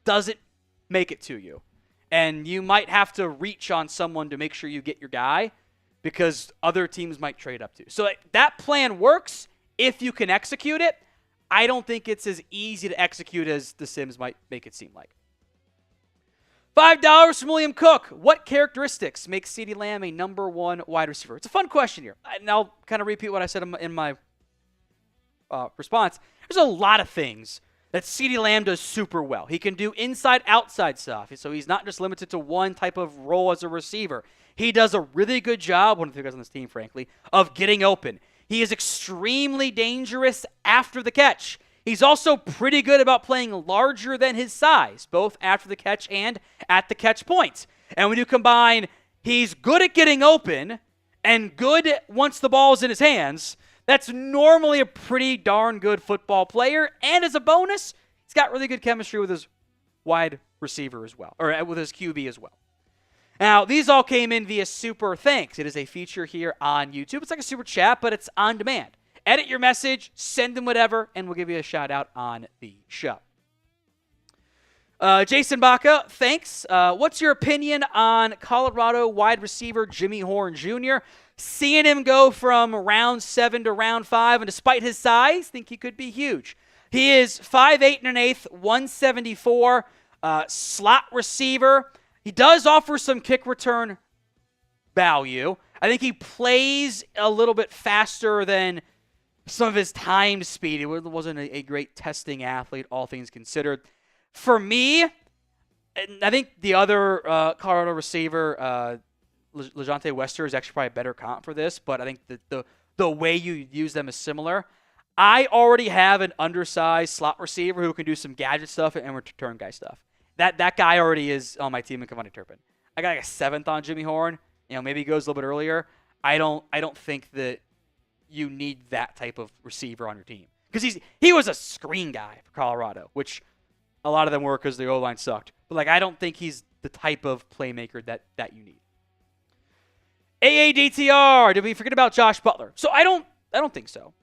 doesn't make it to you. And you might have to reach on someone to make sure you get your guy because other teams might trade up to. So that plan works if you can execute it. I don't think it's as easy to execute as the Sims might make it seem like. $5 from William Cook. What characteristics make CeeDee Lamb a number 1 wide receiver? It's a fun question here. And I'll kind of repeat what I said in my response. There's a lot of things that CeeDee Lamb does super well. He can do inside-outside stuff, so he's not just limited to one type of role as a receiver. He does a really good job, one of the guys on this team, frankly, of getting open. He is extremely dangerous after the catch. He's also pretty good about playing larger than his size, both after the catch and at the catch point. And when you combine, he's good at getting open and good once the ball's in his hands, that's normally a pretty darn good football player. And as a bonus, he's got really good chemistry with his wide receiver as well, or with his QB as well. Now, these all came in via Super Thanks. It is a feature here on YouTube. It's like a super chat, but it's on demand. Edit your message, send them whatever, and we'll give you a shout out on the show. Jason Baca, thanks. What's your opinion on Colorado wide receiver Jimmy Horn Jr.? Seeing him go from round 7 to round 5, and despite his size, think he could be huge. He is 5'8 and an eighth, 174, slot receiver. He does offer some kick return value. I think he plays a little bit faster than some of his timed speed. He wasn't a great testing athlete, all things considered. For me, I think the other Colorado receiver, LeJontay Wester, is actually probably a better comp for this, but I think the way you use them is similar. I already have an undersized slot receiver who can do some gadget stuff and return guy stuff. That guy already is on my team in Cavani Turpin. I got like a 7th on Jimmy Horn. Maybe he goes a little bit earlier. I don't think that you need that type of receiver on your team because he was a screen guy for Colorado, which a lot of them were because the O-line sucked. But I don't think he's the type of playmaker that you need. AADTR. Did we forget about Josh Butler? So I don't think so.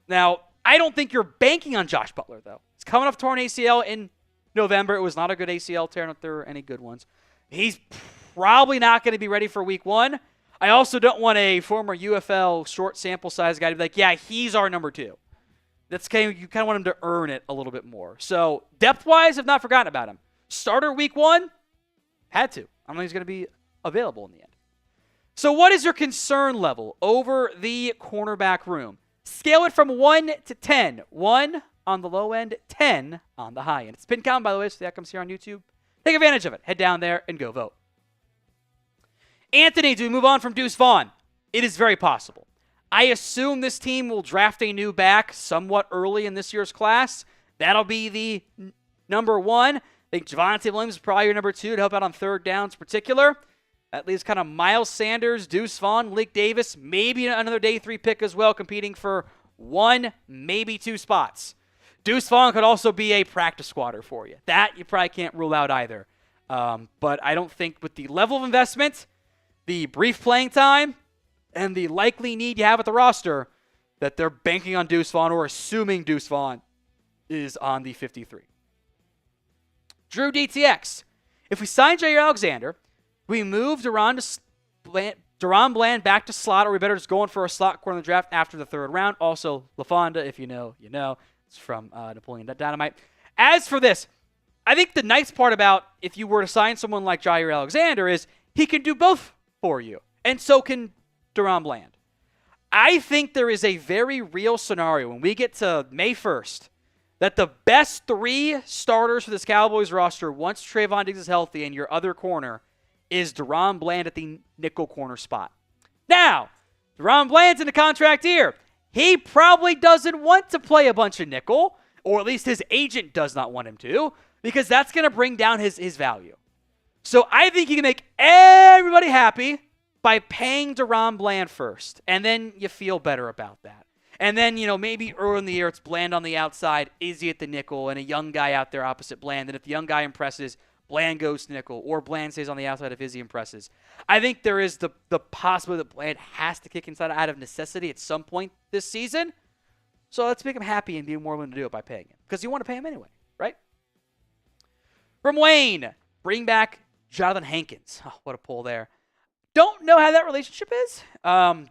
Now I don't think you're banking on Josh Butler though. He's coming off torn ACL in November. It was not a good ACL tear. Not there are any good ones. He's probably not going to be ready for week 1. I also don't want a former UFL short sample size guy to be like, yeah, he's our number 2. You kind of want him to earn it a little bit more. So depth-wise, I've not forgotten about him. Starter week 1, had to. I don't think he's going to be available in the end. So what is your concern level over the cornerback room? Scale it from 1 to 10. 1 on the low end, 10 on the high end. It's pin count, by the way, so that comes here on YouTube. Take advantage of it. Head down there and go vote. Anthony, do we move on from Deuce Vaughn? It is very possible. I assume this team will draft a new back somewhat early in this year's class. That'll be the number one. I think Javonte Williams is probably your number two to help out on third downs in particular. That leaves kind of Miles Sanders, Deuce Vaughn, Malik Davis, maybe another day 3 pick as well, competing for 1, maybe 2 spots. Deuce Vaughn could also be a practice squatter for you. That you probably can't rule out either. But I don't think with the level of investment, the brief playing time, and the likely need you have at the roster, that they're banking on Deuce Vaughn or assuming Deuce Vaughn is on the 53. Drew DTX. If we sign Jair Alexander, we move Duran Bland back to slot, or we better just go in for a slot corner in the draft after the 3rd round. Also, LaFonda, if you know, you know. It's from Napoleon Dynamite. As for this, I think the nice part about if you were to sign someone like Jair Alexander is he can do both for you, and so can Duran Bland. I think there is a very real scenario when we get to May 1st that the best 3 starters for this Cowboys roster, once Trayvon Diggs is healthy and your other corner, is Duran Bland at the nickel corner spot. Now, Duran Bland's in a contract year. He probably doesn't want to play a bunch of nickel, or at least his agent does not want him to, because that's going to bring down his value. So I think you can make everybody happy by paying Duran Bland first, and then you feel better about that. And then, maybe early in the year it's Bland on the outside, Izzy at the nickel, and a young guy out there opposite Bland. And if the young guy impresses, Bland goes to nickel, or Bland stays on the outside if Izzy impresses. I think there is the possibility that Bland has to kick inside out of necessity at some point this season. So let's make him happy and be more willing to do it by paying him. Because you want to pay him anyway, right? From Wayne, bring back Jonathan Hankins. Oh, what a pull there. Don't know how that relationship is.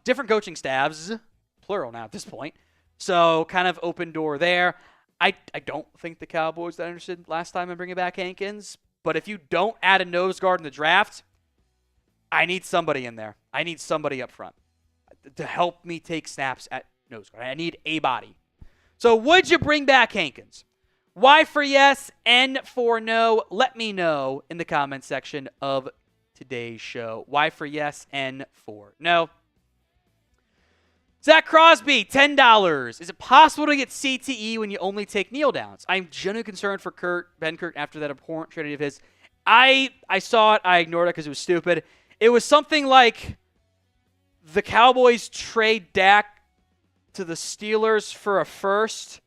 Different coaching staffs, plural now at this point. So kind of open door there. I don't think the Cowboys that interested last time in bringing back Hankins. But if you don't add a nose guard in the draft, I need somebody in there. I need somebody up front to help me take snaps at nose guard. I need a body. So would you bring back Hankins? Y for yes, N for no. Let me know in the comment section of today's show. Y for yes, N for no. Zach Crosby, $10. Is it possible to get CTE when you only take kneel downs? I'm genuinely concerned for Ben Kurt after that abhorrent trade of his. I saw it. I ignored it because it was stupid. It was something like the Cowboys trade Dak to the Steelers for a first,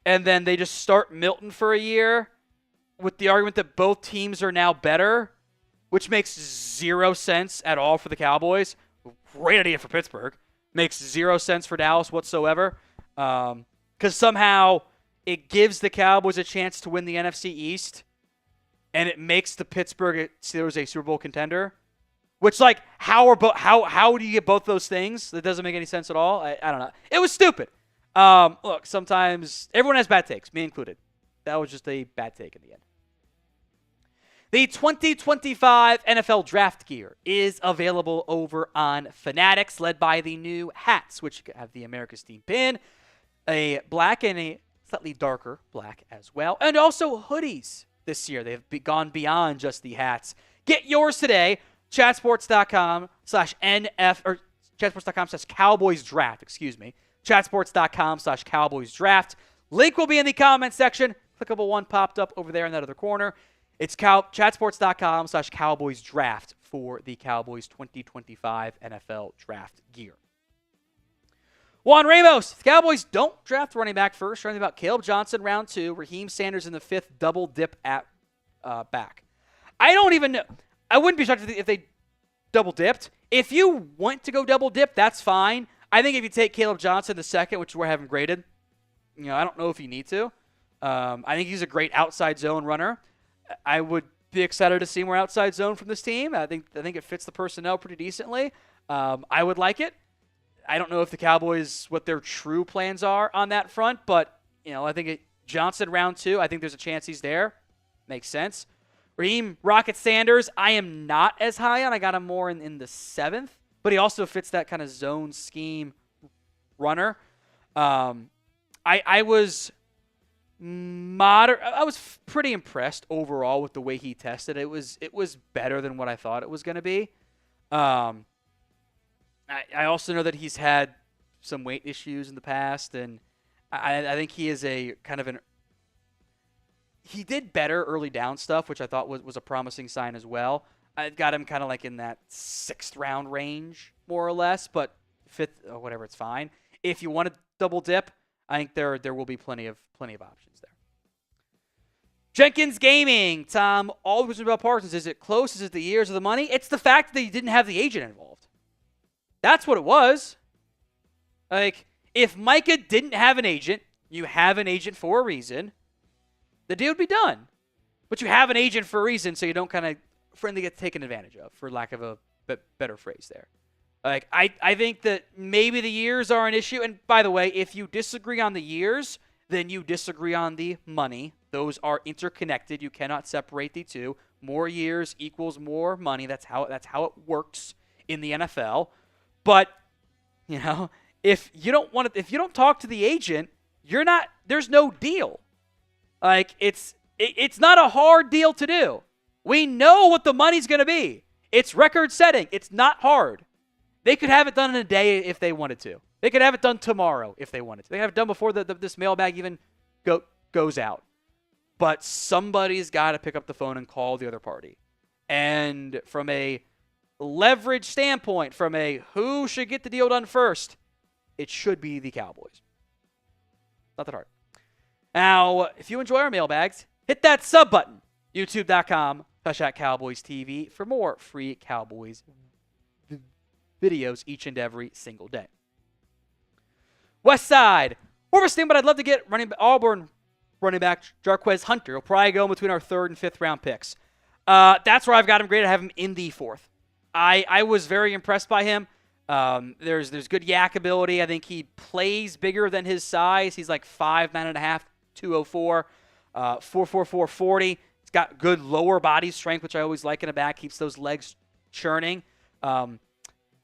and then they just start Milton for a year with the argument that both teams are now better, which makes 0 sense at all for the Cowboys. Great idea for Pittsburgh. Makes 0 sense for Dallas whatsoever. Because somehow it gives the Cowboys a chance to win the NFC East, and it makes the Pittsburgh Steelers a Super Bowl contender. Which, how do you get both those things? That doesn't make any sense at all. I don't know. It was stupid. Look, sometimes everyone has bad takes, me included. That was just a bad take in the end. The 2025 NFL Draft Gear is available over on Fanatics, led by the new hats, which have the America's Team pin, a black and a slightly darker black as well, and also hoodies this year. They've gone beyond just the hats. Get yours today, chatsports.com/NF, or chatsports.com/Cowboys Draft, chatsports.com/Cowboys Draft. Link will be in the comment section. Clickable one popped up over there in that other corner. It's chatsports.com/Cowboys Draft for the Cowboys 2025 NFL Draft Gear. Juan Ramos. The Cowboys don't draft running back first. Running back Caleb Johnson, round 2. Raheem Sanders in the 5th, double dip at back. I don't even know. I wouldn't be shocked if they double dipped. If you want to go double dip, that's fine. I think if you take Caleb Johnson the 2nd, which is where I have him graded, I don't know if you need to. I think he's a great outside zone runner. I would be excited to see more outside zone from this team. I think it fits the personnel pretty decently. I would like it. I don't know if the Cowboys, what their true plans are on that front, but I think Johnson round 2, I think there's a chance he's there. Makes sense. Raheem Rocket Sanders, I am not as high on. I got him more in the 7th, but he also fits that kind of zone scheme runner. I was pretty impressed overall with the way he tested. It was better than what I thought it was going to be. I also know that he's had some weight issues in the past, and I think he is a kind of an. He did better early down stuff, which I thought was a promising sign as well. I've got him kind of like in that 6th round range, more or less, but 5th or whatever, it's fine. If you want to double dip, I think there will be plenty of options there. Jenkins Gaming, Tom, all the questions about Parsons. Is it close? Is it the years of the money? It's the fact that he didn't have the agent involved. That's what it was. Like, if Micah didn't have an agent, you have an agent for a reason, the deal would be done. But you have an agent for a reason, so you don't kind of friendly get taken advantage of, for lack of a better phrase there. Like, I think that maybe the years are an issue. And by the way, if you disagree on the years, then you disagree on the money. Those are interconnected. You cannot separate the two. More years equals more money. That's how it works in the NFL. But, you know, if you don't talk to the agent, there's no deal. Like, it's not a hard deal to do. We know what the money's going to be. It's record setting. It's not hard. They could have it done in a day if they wanted to. They could have it done tomorrow if they wanted to. They could have it done before this mailbag even goes out. But somebody's got to pick up the phone and call the other party. And from a leverage standpoint, from a who should get the deal done first, it should be the Cowboys. Not that hard. Now, if you enjoy our mailbags, hit that sub button. YouTube.com/CowboysTV for more free Cowboys videos each and every single day. West Side. Oversteam, but I'd love to get Auburn running back Jarquez Hunter. He'll probably go in between our 3rd and 5th round picks. That's where I've got him graded. I have him in the 4th. I was very impressed by him. There's good yak ability. I think he plays bigger than his size. He's like 5'9.5", 204, 4.44 40. He's got good lower body strength, which I always like in a back. Keeps those legs churning.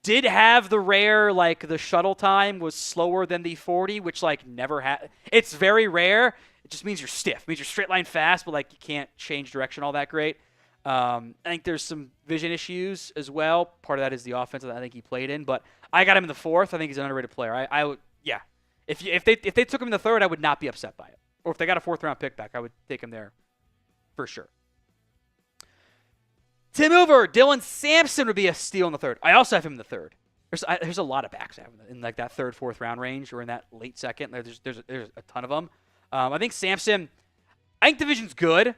Did have the rare, like, the shuttle time was slower than the 40, which, like, never had. It's very rare. It just means you're stiff. It means you're straight line fast, but, like, you can't change direction all that great. I think there's some vision issues as well. Part of that is the offense that I think he played in, but I got him in the 4th. I think he's an underrated player. I would, yeah. If they took him in the 3rd, I would not be upset by it. Or if they got a 4th round pick back, I would take him there for sure. Tim Hoover, Dylan Sampson would be a steal in the 3rd. I also have him in the 3rd. There's a lot of backs I have in like that 3rd, 4th round range, or in that late 2nd. There's a ton of them. I think Sampson. I think division's good.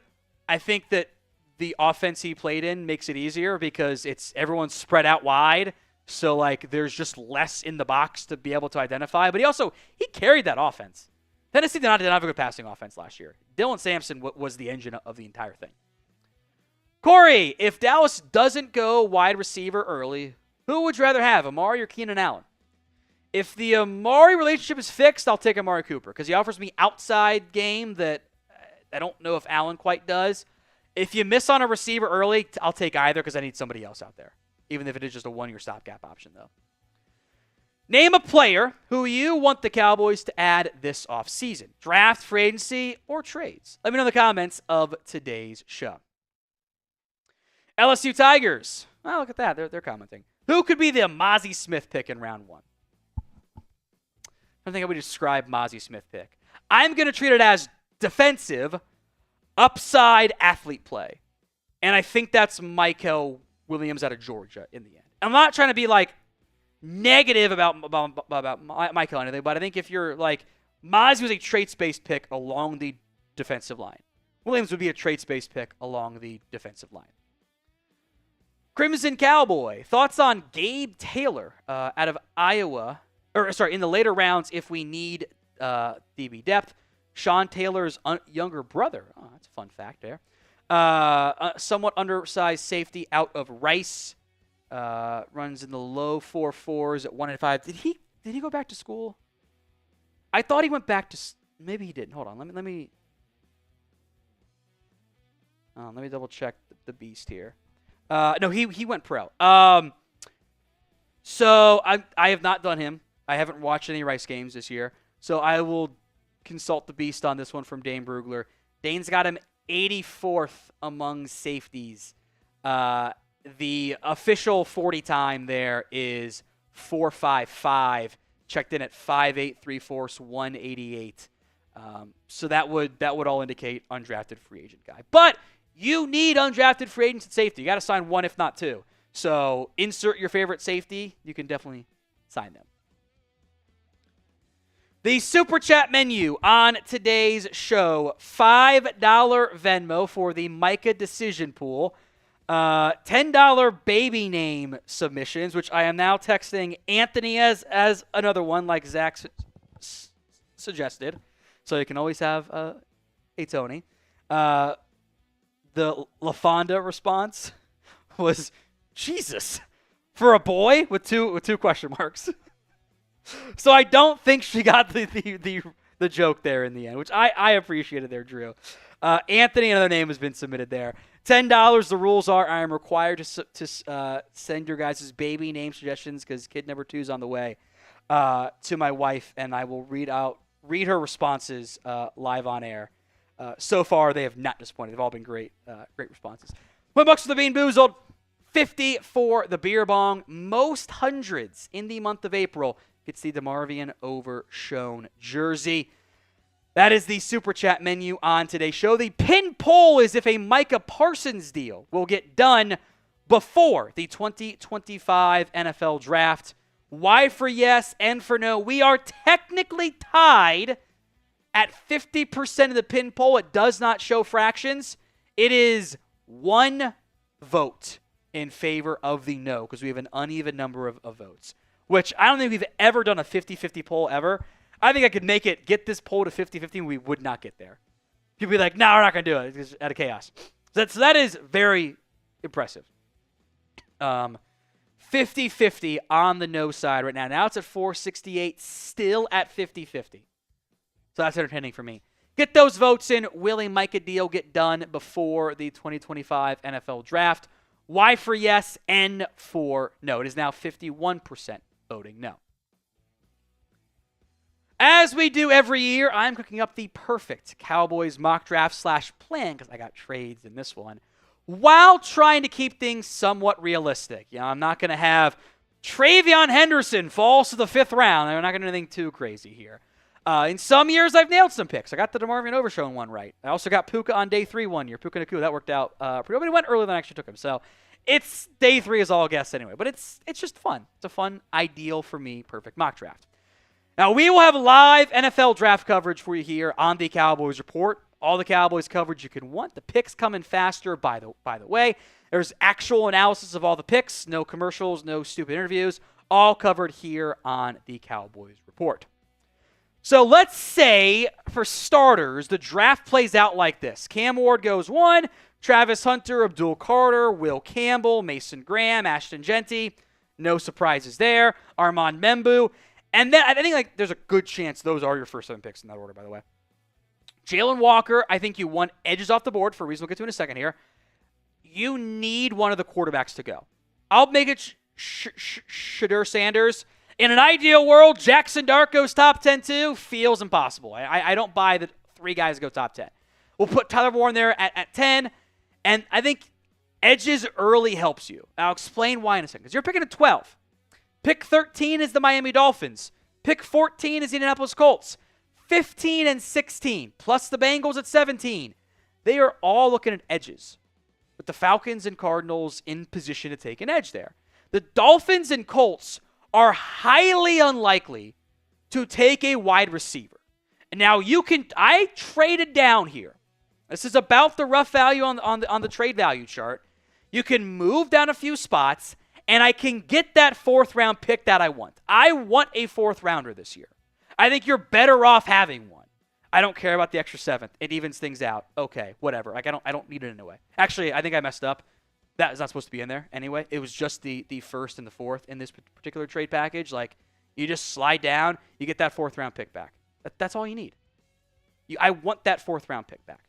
I think that the offense he played in makes it easier because everyone's spread out wide. So like there's just less in the box to be able to identify. But he carried that offense. Tennessee did not have a good passing offense last year. Dylan Sampson was the engine of the entire thing. Corey, if Dallas doesn't go wide receiver early, who would you rather have, Amari or Keenan Allen? If the Amari relationship is fixed, I'll take Amari Cooper because he offers me outside game that I don't know if Allen quite does. If you miss on a receiver early, I'll take either because I need somebody else out there, even if it is just a one-year stopgap option, though. Name a player who you want the Cowboys to add this offseason. Draft, free agency, or trades. Let me know in the comments of today's show. LSU Tigers. Oh, look at that. They're commenting. Who could be the Mozzie Smith pick in round 1? I think I would describe Mozzie Smith pick. I'm going to treat it as defensive, upside athlete play. And I think that's Michael Williams out of Georgia in the end. I'm not trying to be like negative about Michael or anything, but I think if you're like, Mozzie was a traits-based pick along the defensive line. Williams would be a traits-based pick along the defensive line. Crimson Cowboy. Thoughts on Gabe Taylor out of Iowa. In the later rounds if we need DB depth. Sean Taylor's younger brother. Oh, that's a fun fact there. Somewhat undersized safety out of Rice. Runs in the low 4.4s at 1.5. Did he go back to school? I thought he went back to. Maybe he didn't. Hold on. Let me double check the beast here. No, he went pro. So I have not done him. I haven't watched any Rice games this year. So I will consult the beast on this one from Dane Brugler. Dane's got him 84th among safeties the official 40 time there is 4.55. Checked in at 5.834, 188. So that would all indicate undrafted free agent guy. But you need undrafted free agents at safety. You got to sign one, if not two. So insert your favorite safety. You can definitely sign them. The Super Chat menu on today's show, $5 Venmo for the Micah decision pool. $10 baby name submissions, which I am now texting Anthony as another one, like Zach suggested. So you can always have a Tony. The LaFonda response was, Jesus, for a boy with two question marks. So I don't think she got the joke there in the end, which I appreciated there, Drew. Anthony, another name has been submitted there. $10. The rules are I am required to send your guys' baby name suggestions because kid number 2 is on the way to my wife, and I will read her responses live on air. So far, they have not disappointed. They've all been great responses. $1 for the Bean Boozled, 50 for the Beer Bong. Most hundreds in the month of April gets the DeMarvion Overshown jersey. That is the Super Chat menu on today's show. The pin poll is if a Micah Parsons deal will get done before the 2025 NFL Draft. Y for yes, N for no. We are technically tied at 50% of the pin poll. It does not show fractions. It is one vote in favor of the no because we have an uneven number of votes, which I don't think we've ever done a 50-50 poll ever. I think I could get this poll to 50-50, and we would not get there. People be like, no, we're not going to do it. It's out of chaos. So that is very impressive. 50-50 on the no side right now. Now it's at 468, still at 50-50. So that's entertaining for me. Get those votes in. Will a Micah deal get done before the 2025 NFL Draft? Y for yes, N for no. It is now 51% voting no. As we do every year, I'm cooking up the perfect Cowboys mock draft / plan because I got trades in this one, while trying to keep things somewhat realistic. I'm not going to have Travion Henderson falls to the 5th round. I'm not going to do anything too crazy here. In some years, I've nailed some picks. I got the DeMarvion Overshown one right. I also got Puka on day 3 one year. Puka Nakua, that worked out pretty well. He went earlier than I actually took him. So it's day 3 is all guess anyway. But it's just fun. It's a fun, ideal for me, perfect mock draft. Now, we will have live NFL draft coverage for you here on the Cowboys Report. All the Cowboys coverage you can want. The picks coming faster, by the way. There's actual analysis of all the picks. No commercials, no stupid interviews. All covered here on the Cowboys Report. So let's say, for starters, the draft plays out like this. Cam Ward goes 1, Travis Hunter, Abdul Carter, Will Campbell, Mason Graham, Ashton Genty. No surprises there. Armand Membu. And then I think there's a good chance those are your first 7 picks in that order, by the way. Jalen Walker, I think you want edges off the board for a reason we'll get to in a second here. You need one of the quarterbacks to go. I'll make it Shadur Sanders. In an ideal world, Jackson Dart goes top 10 too. Feels impossible. I don't buy that 3 guys go top 10. We'll put Tyler Warren there at 10. And I think edges early helps you. I'll explain why in a second. Because you're picking at 12. Pick 13 is the Miami Dolphins. Pick 14 is the Indianapolis Colts. 15 and 16, plus the Bengals at 17. They are all looking at edges, with the Falcons and Cardinals in position to take an edge there. The Dolphins and Colts are highly unlikely to take a wide receiver. And now I traded down here. This is about the rough value on the trade value chart. You can move down a few spots, and I can get that 4th round pick that I want. I want a 4th rounder this year. I think you're better off having one. I don't care about the extra 7th. It evens things out. Okay, whatever. I don't need it anyway. Actually, I think I messed up. That is not supposed to be in there anyway. It was just the 1st and the 4th in this particular trade package. Like, you just slide down, you get that 4th round pick back. That's all you need. I want that 4th round pick back.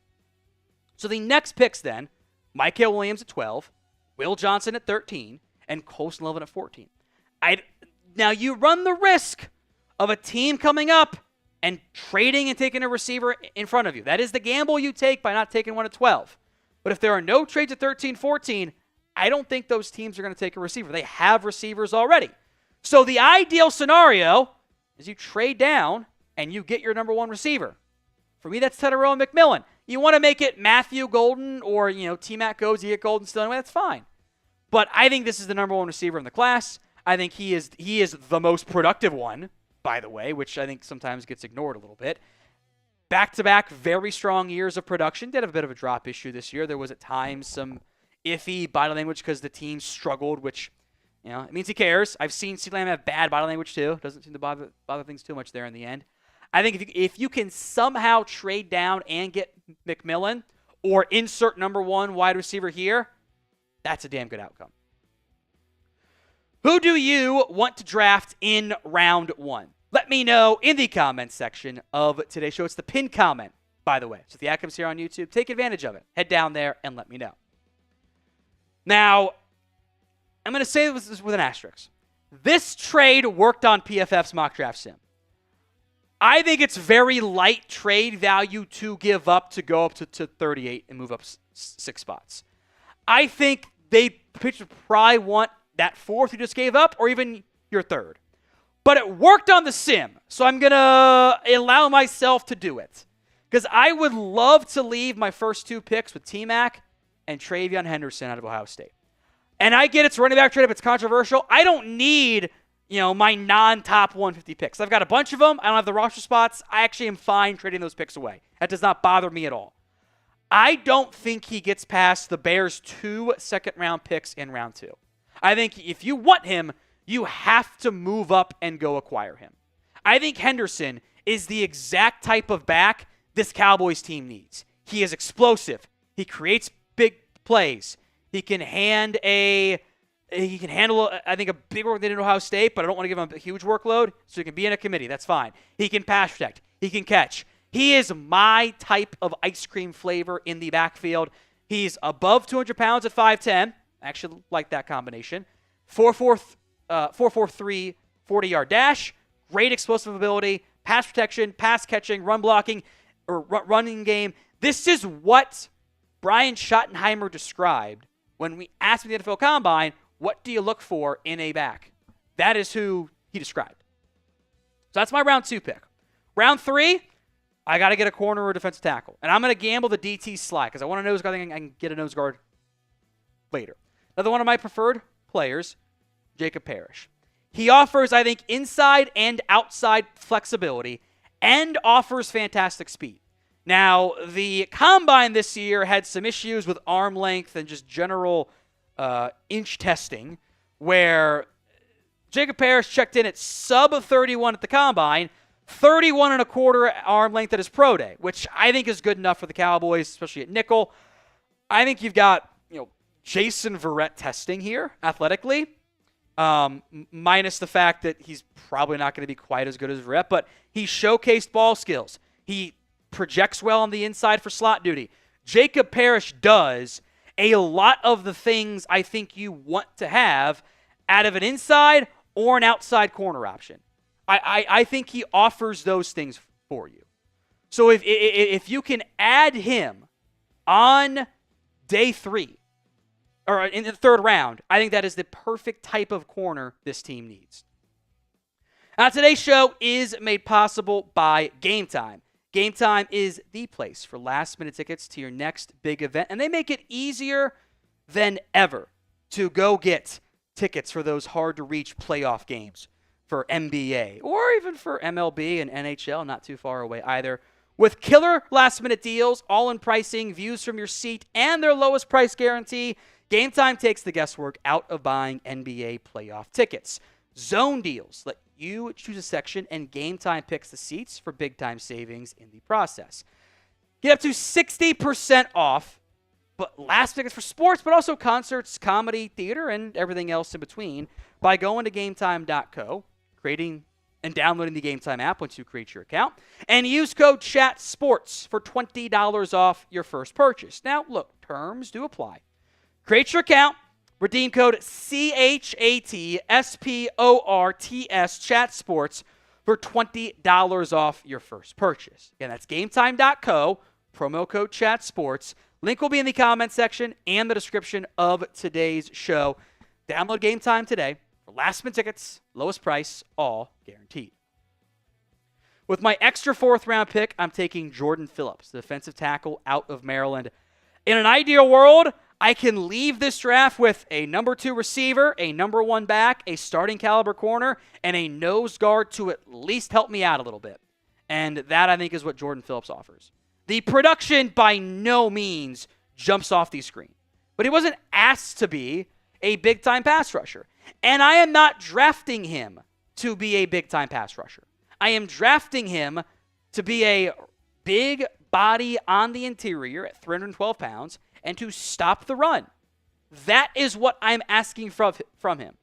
So the next picks then, Micah Williams at 12, Will Johnson at 13, and Colson Lovin at 14. Now you run the risk of a team coming up and trading and taking a receiver in front of you. That is the gamble you take by not taking one at 12. But if there are no trades at 13, 14, I don't think those teams are going to take a receiver. They have receivers already. So the ideal scenario is you trade down and you get your number one receiver. For me, that's Tedero and McMillan. You want to make it Matthew Golden or, T-Mac goes, you get Golden still anyway, that's fine. But I think this is the number one receiver in the class. I think he is the most productive one, by the way, which I think sometimes gets ignored a little bit. Back-to-back very strong years of production. Did have a bit of a drop issue this year. There was at times some iffy body language because the team struggled, which, it means he cares. I've seen CeeDee Lamb have bad body language too. Doesn't seem to bother things too much there in the end. I think if you can somehow trade down and get McMillan or insert number one wide receiver here, that's a damn good outcome. Who do you want to draft in round one? Let me know in the comments section of today's show. It's the pinned comment, by the way. So if the ad comes here on YouTube, take advantage of it. Head down there and let me know. Now, I'm going to say this with an asterisk. This trade worked on PFF's mock draft sim. I think it's very light trade value to give up to go up to 38 and move up 6 spots. I think they pitchers probably want that 4th you just gave up or even your 3rd. But it worked on the sim, so I'm going to allow myself to do it. Because I would love to leave my first 2 picks with T-Mac and Travion Henderson out of Ohio State. And I get it's running back trade if it's controversial. I don't need, my non-top 150 picks. I've got a bunch of them. I don't have the roster spots. I actually am fine trading those picks away. That does not bother me at all. I don't think he gets past the Bears' 2 second-round picks in round 2. I think if you want him, you have to move up and go acquire him. I think Henderson is the exact type of back this Cowboys team needs. He is explosive. He creates big plays. He can handle, I think, a big work they did in Ohio State, but I don't want to give him a huge workload, so he can be in a committee. That's fine. He can pass protect. He can catch. He is my type of ice cream flavor in the backfield. He's above 200 pounds at 5'10". I actually like that combination. 4.43 40-yard dash, great explosive ability, pass protection, pass catching, run blocking, or running game. This is what Brian Schottenheimer described when we asked him at the NFL Combine, what do you look for in a back? That is who he described. So that's my round 2 pick. Round 3, I got to get a corner or defensive tackle. And I'm going to gamble the DT slide because I want a nose guard. I think I can get a nose guard later. Another one of my preferred players, Jacob Parrish. He offers, I think, inside and outside flexibility and offers fantastic speed. Now, the Combine this year had some issues with arm length and just general inch testing where Jacob Parrish checked in at sub 31 at the Combine, 31 and a quarter arm length at his pro day, which I think is good enough for the Cowboys, especially at nickel. I think you've got, Jason Verrett testing here athletically, minus the fact that he's probably not going to be quite as good as Verrett, but he showcased ball skills. He projects well on the inside for slot duty. Jacob Parrish does a lot of the things I think you want to have out of an inside or an outside corner option. I think he offers those things for you. So if you can add him on day 3 or in the 3rd round, I think that is the perfect type of corner this team needs. Now, today's show is made possible by Game Time. Game Time is the place for last-minute tickets to your next big event, and they make it easier than ever to go get tickets for those hard-to-reach playoff games for NBA or even for MLB and NHL, not too far away either. With killer last-minute deals, all-in pricing, views from your seat, and their lowest price guarantee, Game Time takes the guesswork out of buying NBA playoff tickets. Zone deals let you choose a section, and Game Time picks the seats for big-time savings in the process. Get up to 60% off, but last tickets for sports, but also concerts, comedy, theater, and everything else in between by going to GameTime.co, creating and downloading the Game Time app once you create your account, and use code CHATSPORTS for $20 off your first purchase. Now, look, terms do apply. Create your account. Redeem code CHATSPORTS, ChatSports, for $20 off your first purchase. Again, that's GameTime.co, promo code ChatSports. Link will be in the comment section and the description of today's show. Download Game Time today for last-minute tickets, lowest price, all guaranteed. With my extra 4th-round pick, I'm taking Jordan Phillips, the defensive tackle out of Maryland. In an ideal world, I can leave this draft with a number 2 receiver, a number 1 back, a starting caliber corner, and a nose guard to at least help me out a little bit. And that, I think, is what Jordan Phillips offers. The production by no means jumps off the screen, but he wasn't asked to be a big-time pass rusher. And I am not drafting him to be a big-time pass rusher. I am drafting him to be a big body on the interior at 312 pounds and to stop the run. That is what I'm asking from him.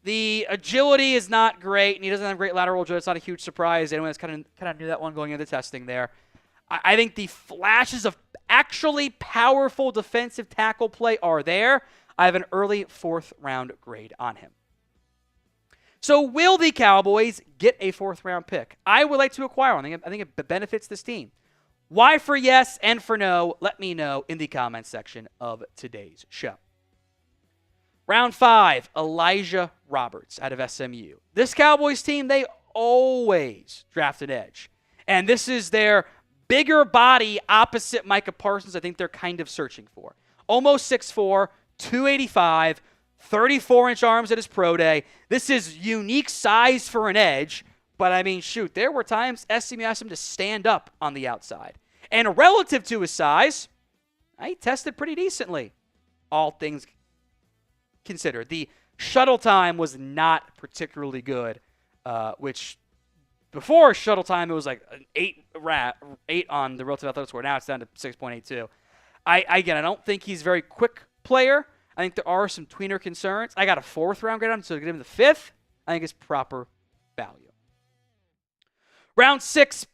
The agility is not great, and he doesn't have great lateral agility. It's not a huge surprise. Anyone that's kind of knew that one going into testing there. I think the flashes of actually powerful defensive tackle play are there. I have an early 4th-round grade on him. So will the Cowboys get a 4th-round pick? I would like to acquire one. I think it benefits this team. Why for yes and for no, let me know in the comments section of today's show. Round 5, Elijah Roberts out of SMU. This Cowboys team, they always draft an edge. And this is their bigger body opposite Micah Parsons I think they're kind of searching for. Almost 6'4", 285, 34-inch arms at his pro day. This is unique size for an edge, but I mean, shoot, there were times SMU asked him to stand up on the outside. And relative to his size, he tested pretty decently, all things considered. The shuttle time was not particularly good, which before shuttle time, it was like an 8 on the relative athletic score. Now it's down to 6.82. I don't think he's a very quick player. I think there are some tweener concerns. I got a 4th-round grade on him, so to get him the 5th, I think is proper value. Round 6,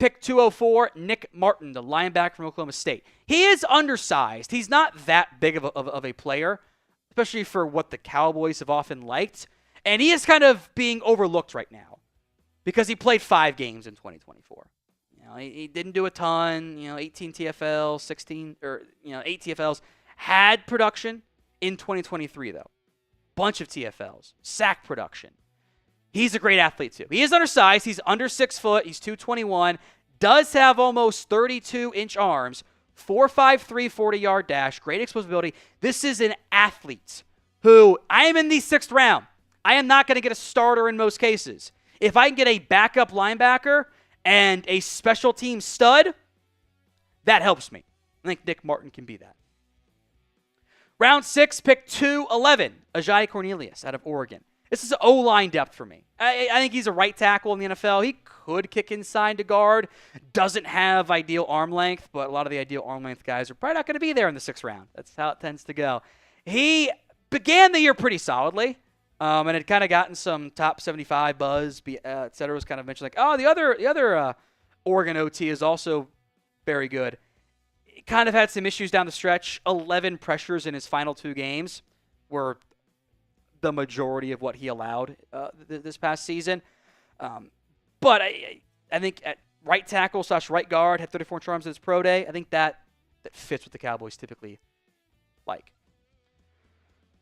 pick 204, Nick Martin, the linebacker from Oklahoma State. He is undersized. He's not that big of a player, especially for what the Cowboys have often liked. And he is kind of being overlooked right now because he played 5 games in 2024. He didn't do a ton, 18 TFLs, 8 TFLs. Had production in 2023, though. Bunch of TFLs. Sack production. He's a great athlete, too. He is undersized. He's under 6 foot. He's 221. Does have almost 32-inch arms. 4.53 40-yard dash. Great explosibility. This is an athlete who, I am in the 6th round. I am not going to get a starter in most cases. If I can get a backup linebacker and a special team stud, that helps me. I think Nick Martin can be that. Round 6, pick 211, Ajayi Cornelius out of Oregon. This is O-line depth for me. I think he's a right tackle in the NFL. He could kick inside to guard. Doesn't have ideal arm length, but a lot of the ideal arm length guys are probably not going to be there in the 6th round. That's how it tends to go. He began the year pretty solidly, and had kind of gotten some top 75 buzz, et cetera. Was kind of mentioned like, the other Oregon OT is also very good. Kind of had some issues down the stretch. 11 pressures in his final 2 games were the majority of what he allowed this past season. But I think at right tackle / right guard, had 34-inch arms in his pro day. I think that fits what the Cowboys typically like.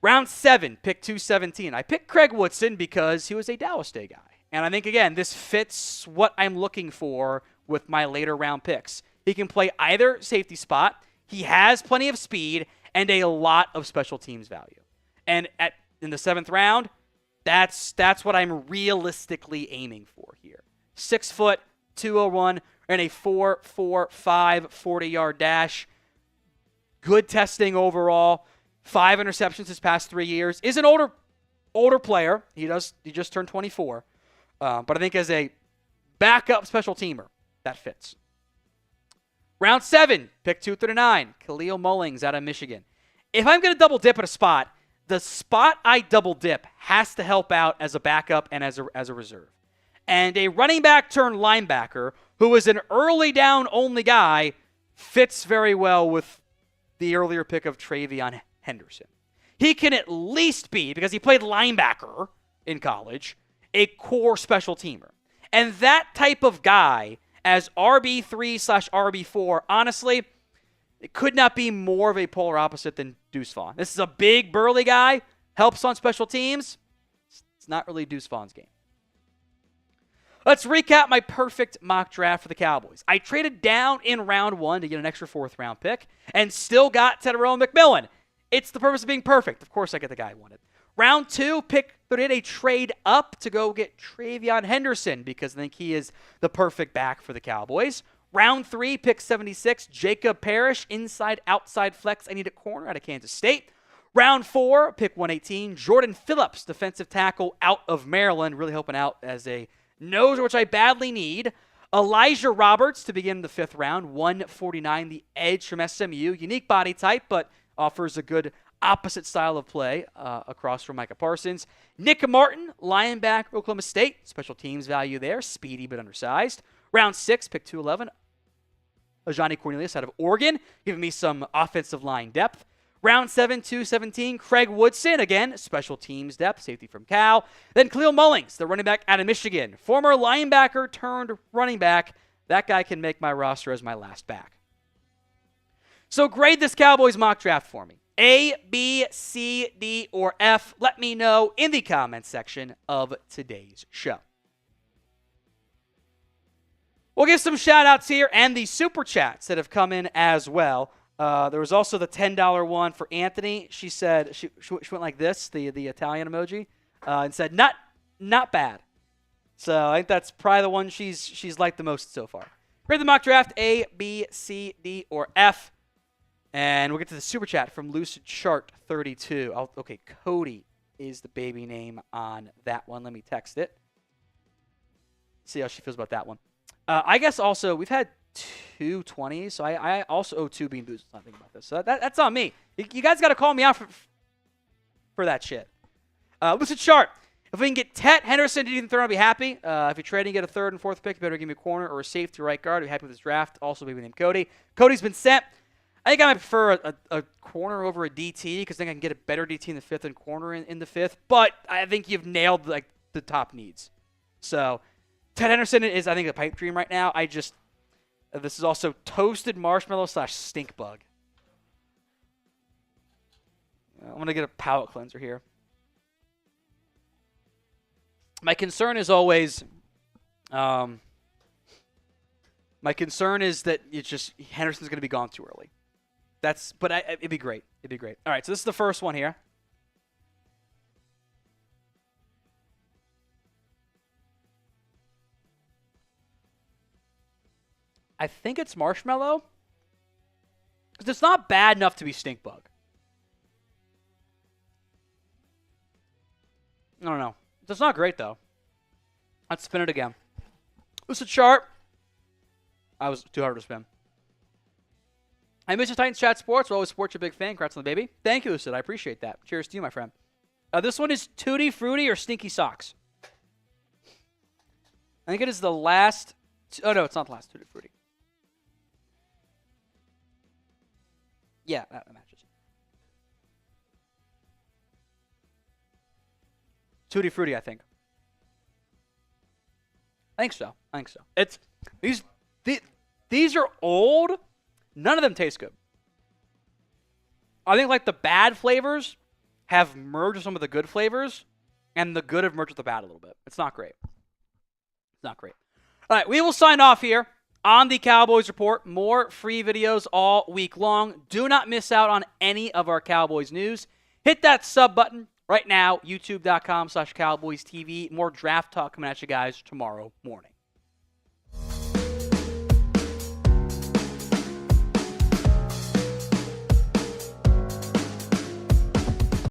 Round 7, pick 217. I picked Craig Woodson because he was a Dallas Day guy. And I think, again, this fits what I'm looking for with my later round picks. He can play either safety spot. He has plenty of speed and a lot of special teams value. And in the 7th round, that's what I'm realistically aiming for here. 6 foot, 201, and a 4.45 40-yard dash. Good testing overall. 5 interceptions his past 3 years. Is an older player. He just turned 24. But I think as a backup special teamer, that fits. Round 7, pick 239, Khalil Mullings out of Michigan. If I'm going to double dip at a spot, the spot I double dip has to help out as a backup and as a reserve. And a running back turned linebacker who is an early down only guy fits very well with the earlier pick of Travion Henderson. He can at least be, because he played linebacker in college, a core special teamer. And that type of guy as RB3/RB4, honestly, It could not be more of a polar opposite than Deuce Vaughn. This is a big, burly guy, helps on special teams. It's not really Deuce Vaughn's game. Let's recap my perfect mock draft for the Cowboys. I traded down in round 1 to get an extra 4th-round pick and still got Tyrone McMillan. It's the purpose of being perfect. Of course, I get the guy I wanted. Round 2, pick 38, a trade up to go get Travion Henderson because I think he is the perfect back for the Cowboys. Round 3, pick 76, Jacob Parrish, inside-outside flex. I need a corner out of Kansas State. Round 4, pick 118, Jordan Phillips, defensive tackle out of Maryland, really helping out as a nose, which I badly need. Elijah Roberts to begin the 5th round, 149, the edge from SMU. Unique body type, but offers a good opposite style of play across from Micah Parsons. Nick Martin, linebacker, Oklahoma State. Special teams value there, speedy but undersized. Round 6, pick 211, Ajani Cornelius out of Oregon, giving me some offensive line depth. Round 7, 217, Craig Woodson, again, special teams depth, safety from Cal. Then Khalil Mullings, the running back out of Michigan. Former linebacker turned running back. That guy can make my roster as my last back. So grade this Cowboys mock draft for me. A, B, C, D, or F. Let me know in the comments section of today's show. We'll give some shout-outs here and the super chats that have come in as well. There was also the $10 one for Anthony. She said she went like this, the Italian emoji, and said not bad. So I think that's probably the one she's liked the most so far. Grade the mock draft A, B, C, D, or F. And we'll get to the super chat from Lucid Chart 32. Okay, Cody is the baby name on that one. Let me text it. See how she feels about that one. I guess also we've had 2 20s, so I also owe 2 Bean Boozles. I'm thinking about this. So that's on me. You guys got to call me out for that shit. Lucid Chart. If we can get Tet Henderson to Ethan Thurman, I'll be happy. If you're trading, get a 3rd and 4th pick, you better give me a corner or a safety right guard. I'll be happy with this draft. Also, baby named Cody. Cody's been sent. I think I might prefer a corner over a DT because I think I can get a better DT in the 5th and corner in the 5th. But I think you've nailed like the top needs. So Ted Henderson is, I think, a pipe dream right now. This is also toasted marshmallow / stink bug. I'm going to get a palate cleanser here. My concern is always, that Henderson's going to be gone too early. It'd be great. It'd be great. All right, so this is the first one here. I think it's marshmallow. Because it's not bad enough to be stink bug. I don't know. It's not great, though. Let's spin it again. Lucid Chart. I was too hard to spin. I miss the Titans Chat Sports. We'll always support you, big fan. Congrats on the baby. Thank you, Lucid. I appreciate that. Cheers to you, my friend. This one is Tutti Frutti or Stinky Socks. I think it is the last. Oh, no, it's not the last Tutti Frutti. Yeah, that matches. Tutti Frutti, I think. I think so. It's these are old. None of them taste good. I think like the bad flavors have merged with some of the good flavors, and the good have merged with the bad a little bit. It's not great. All right, we will sign off here on the Cowboys Report. More free videos all week long. Do not miss out on any of our Cowboys news. Hit that sub button right now, youtube.com/CowboysTV. More draft talk coming at you guys tomorrow morning.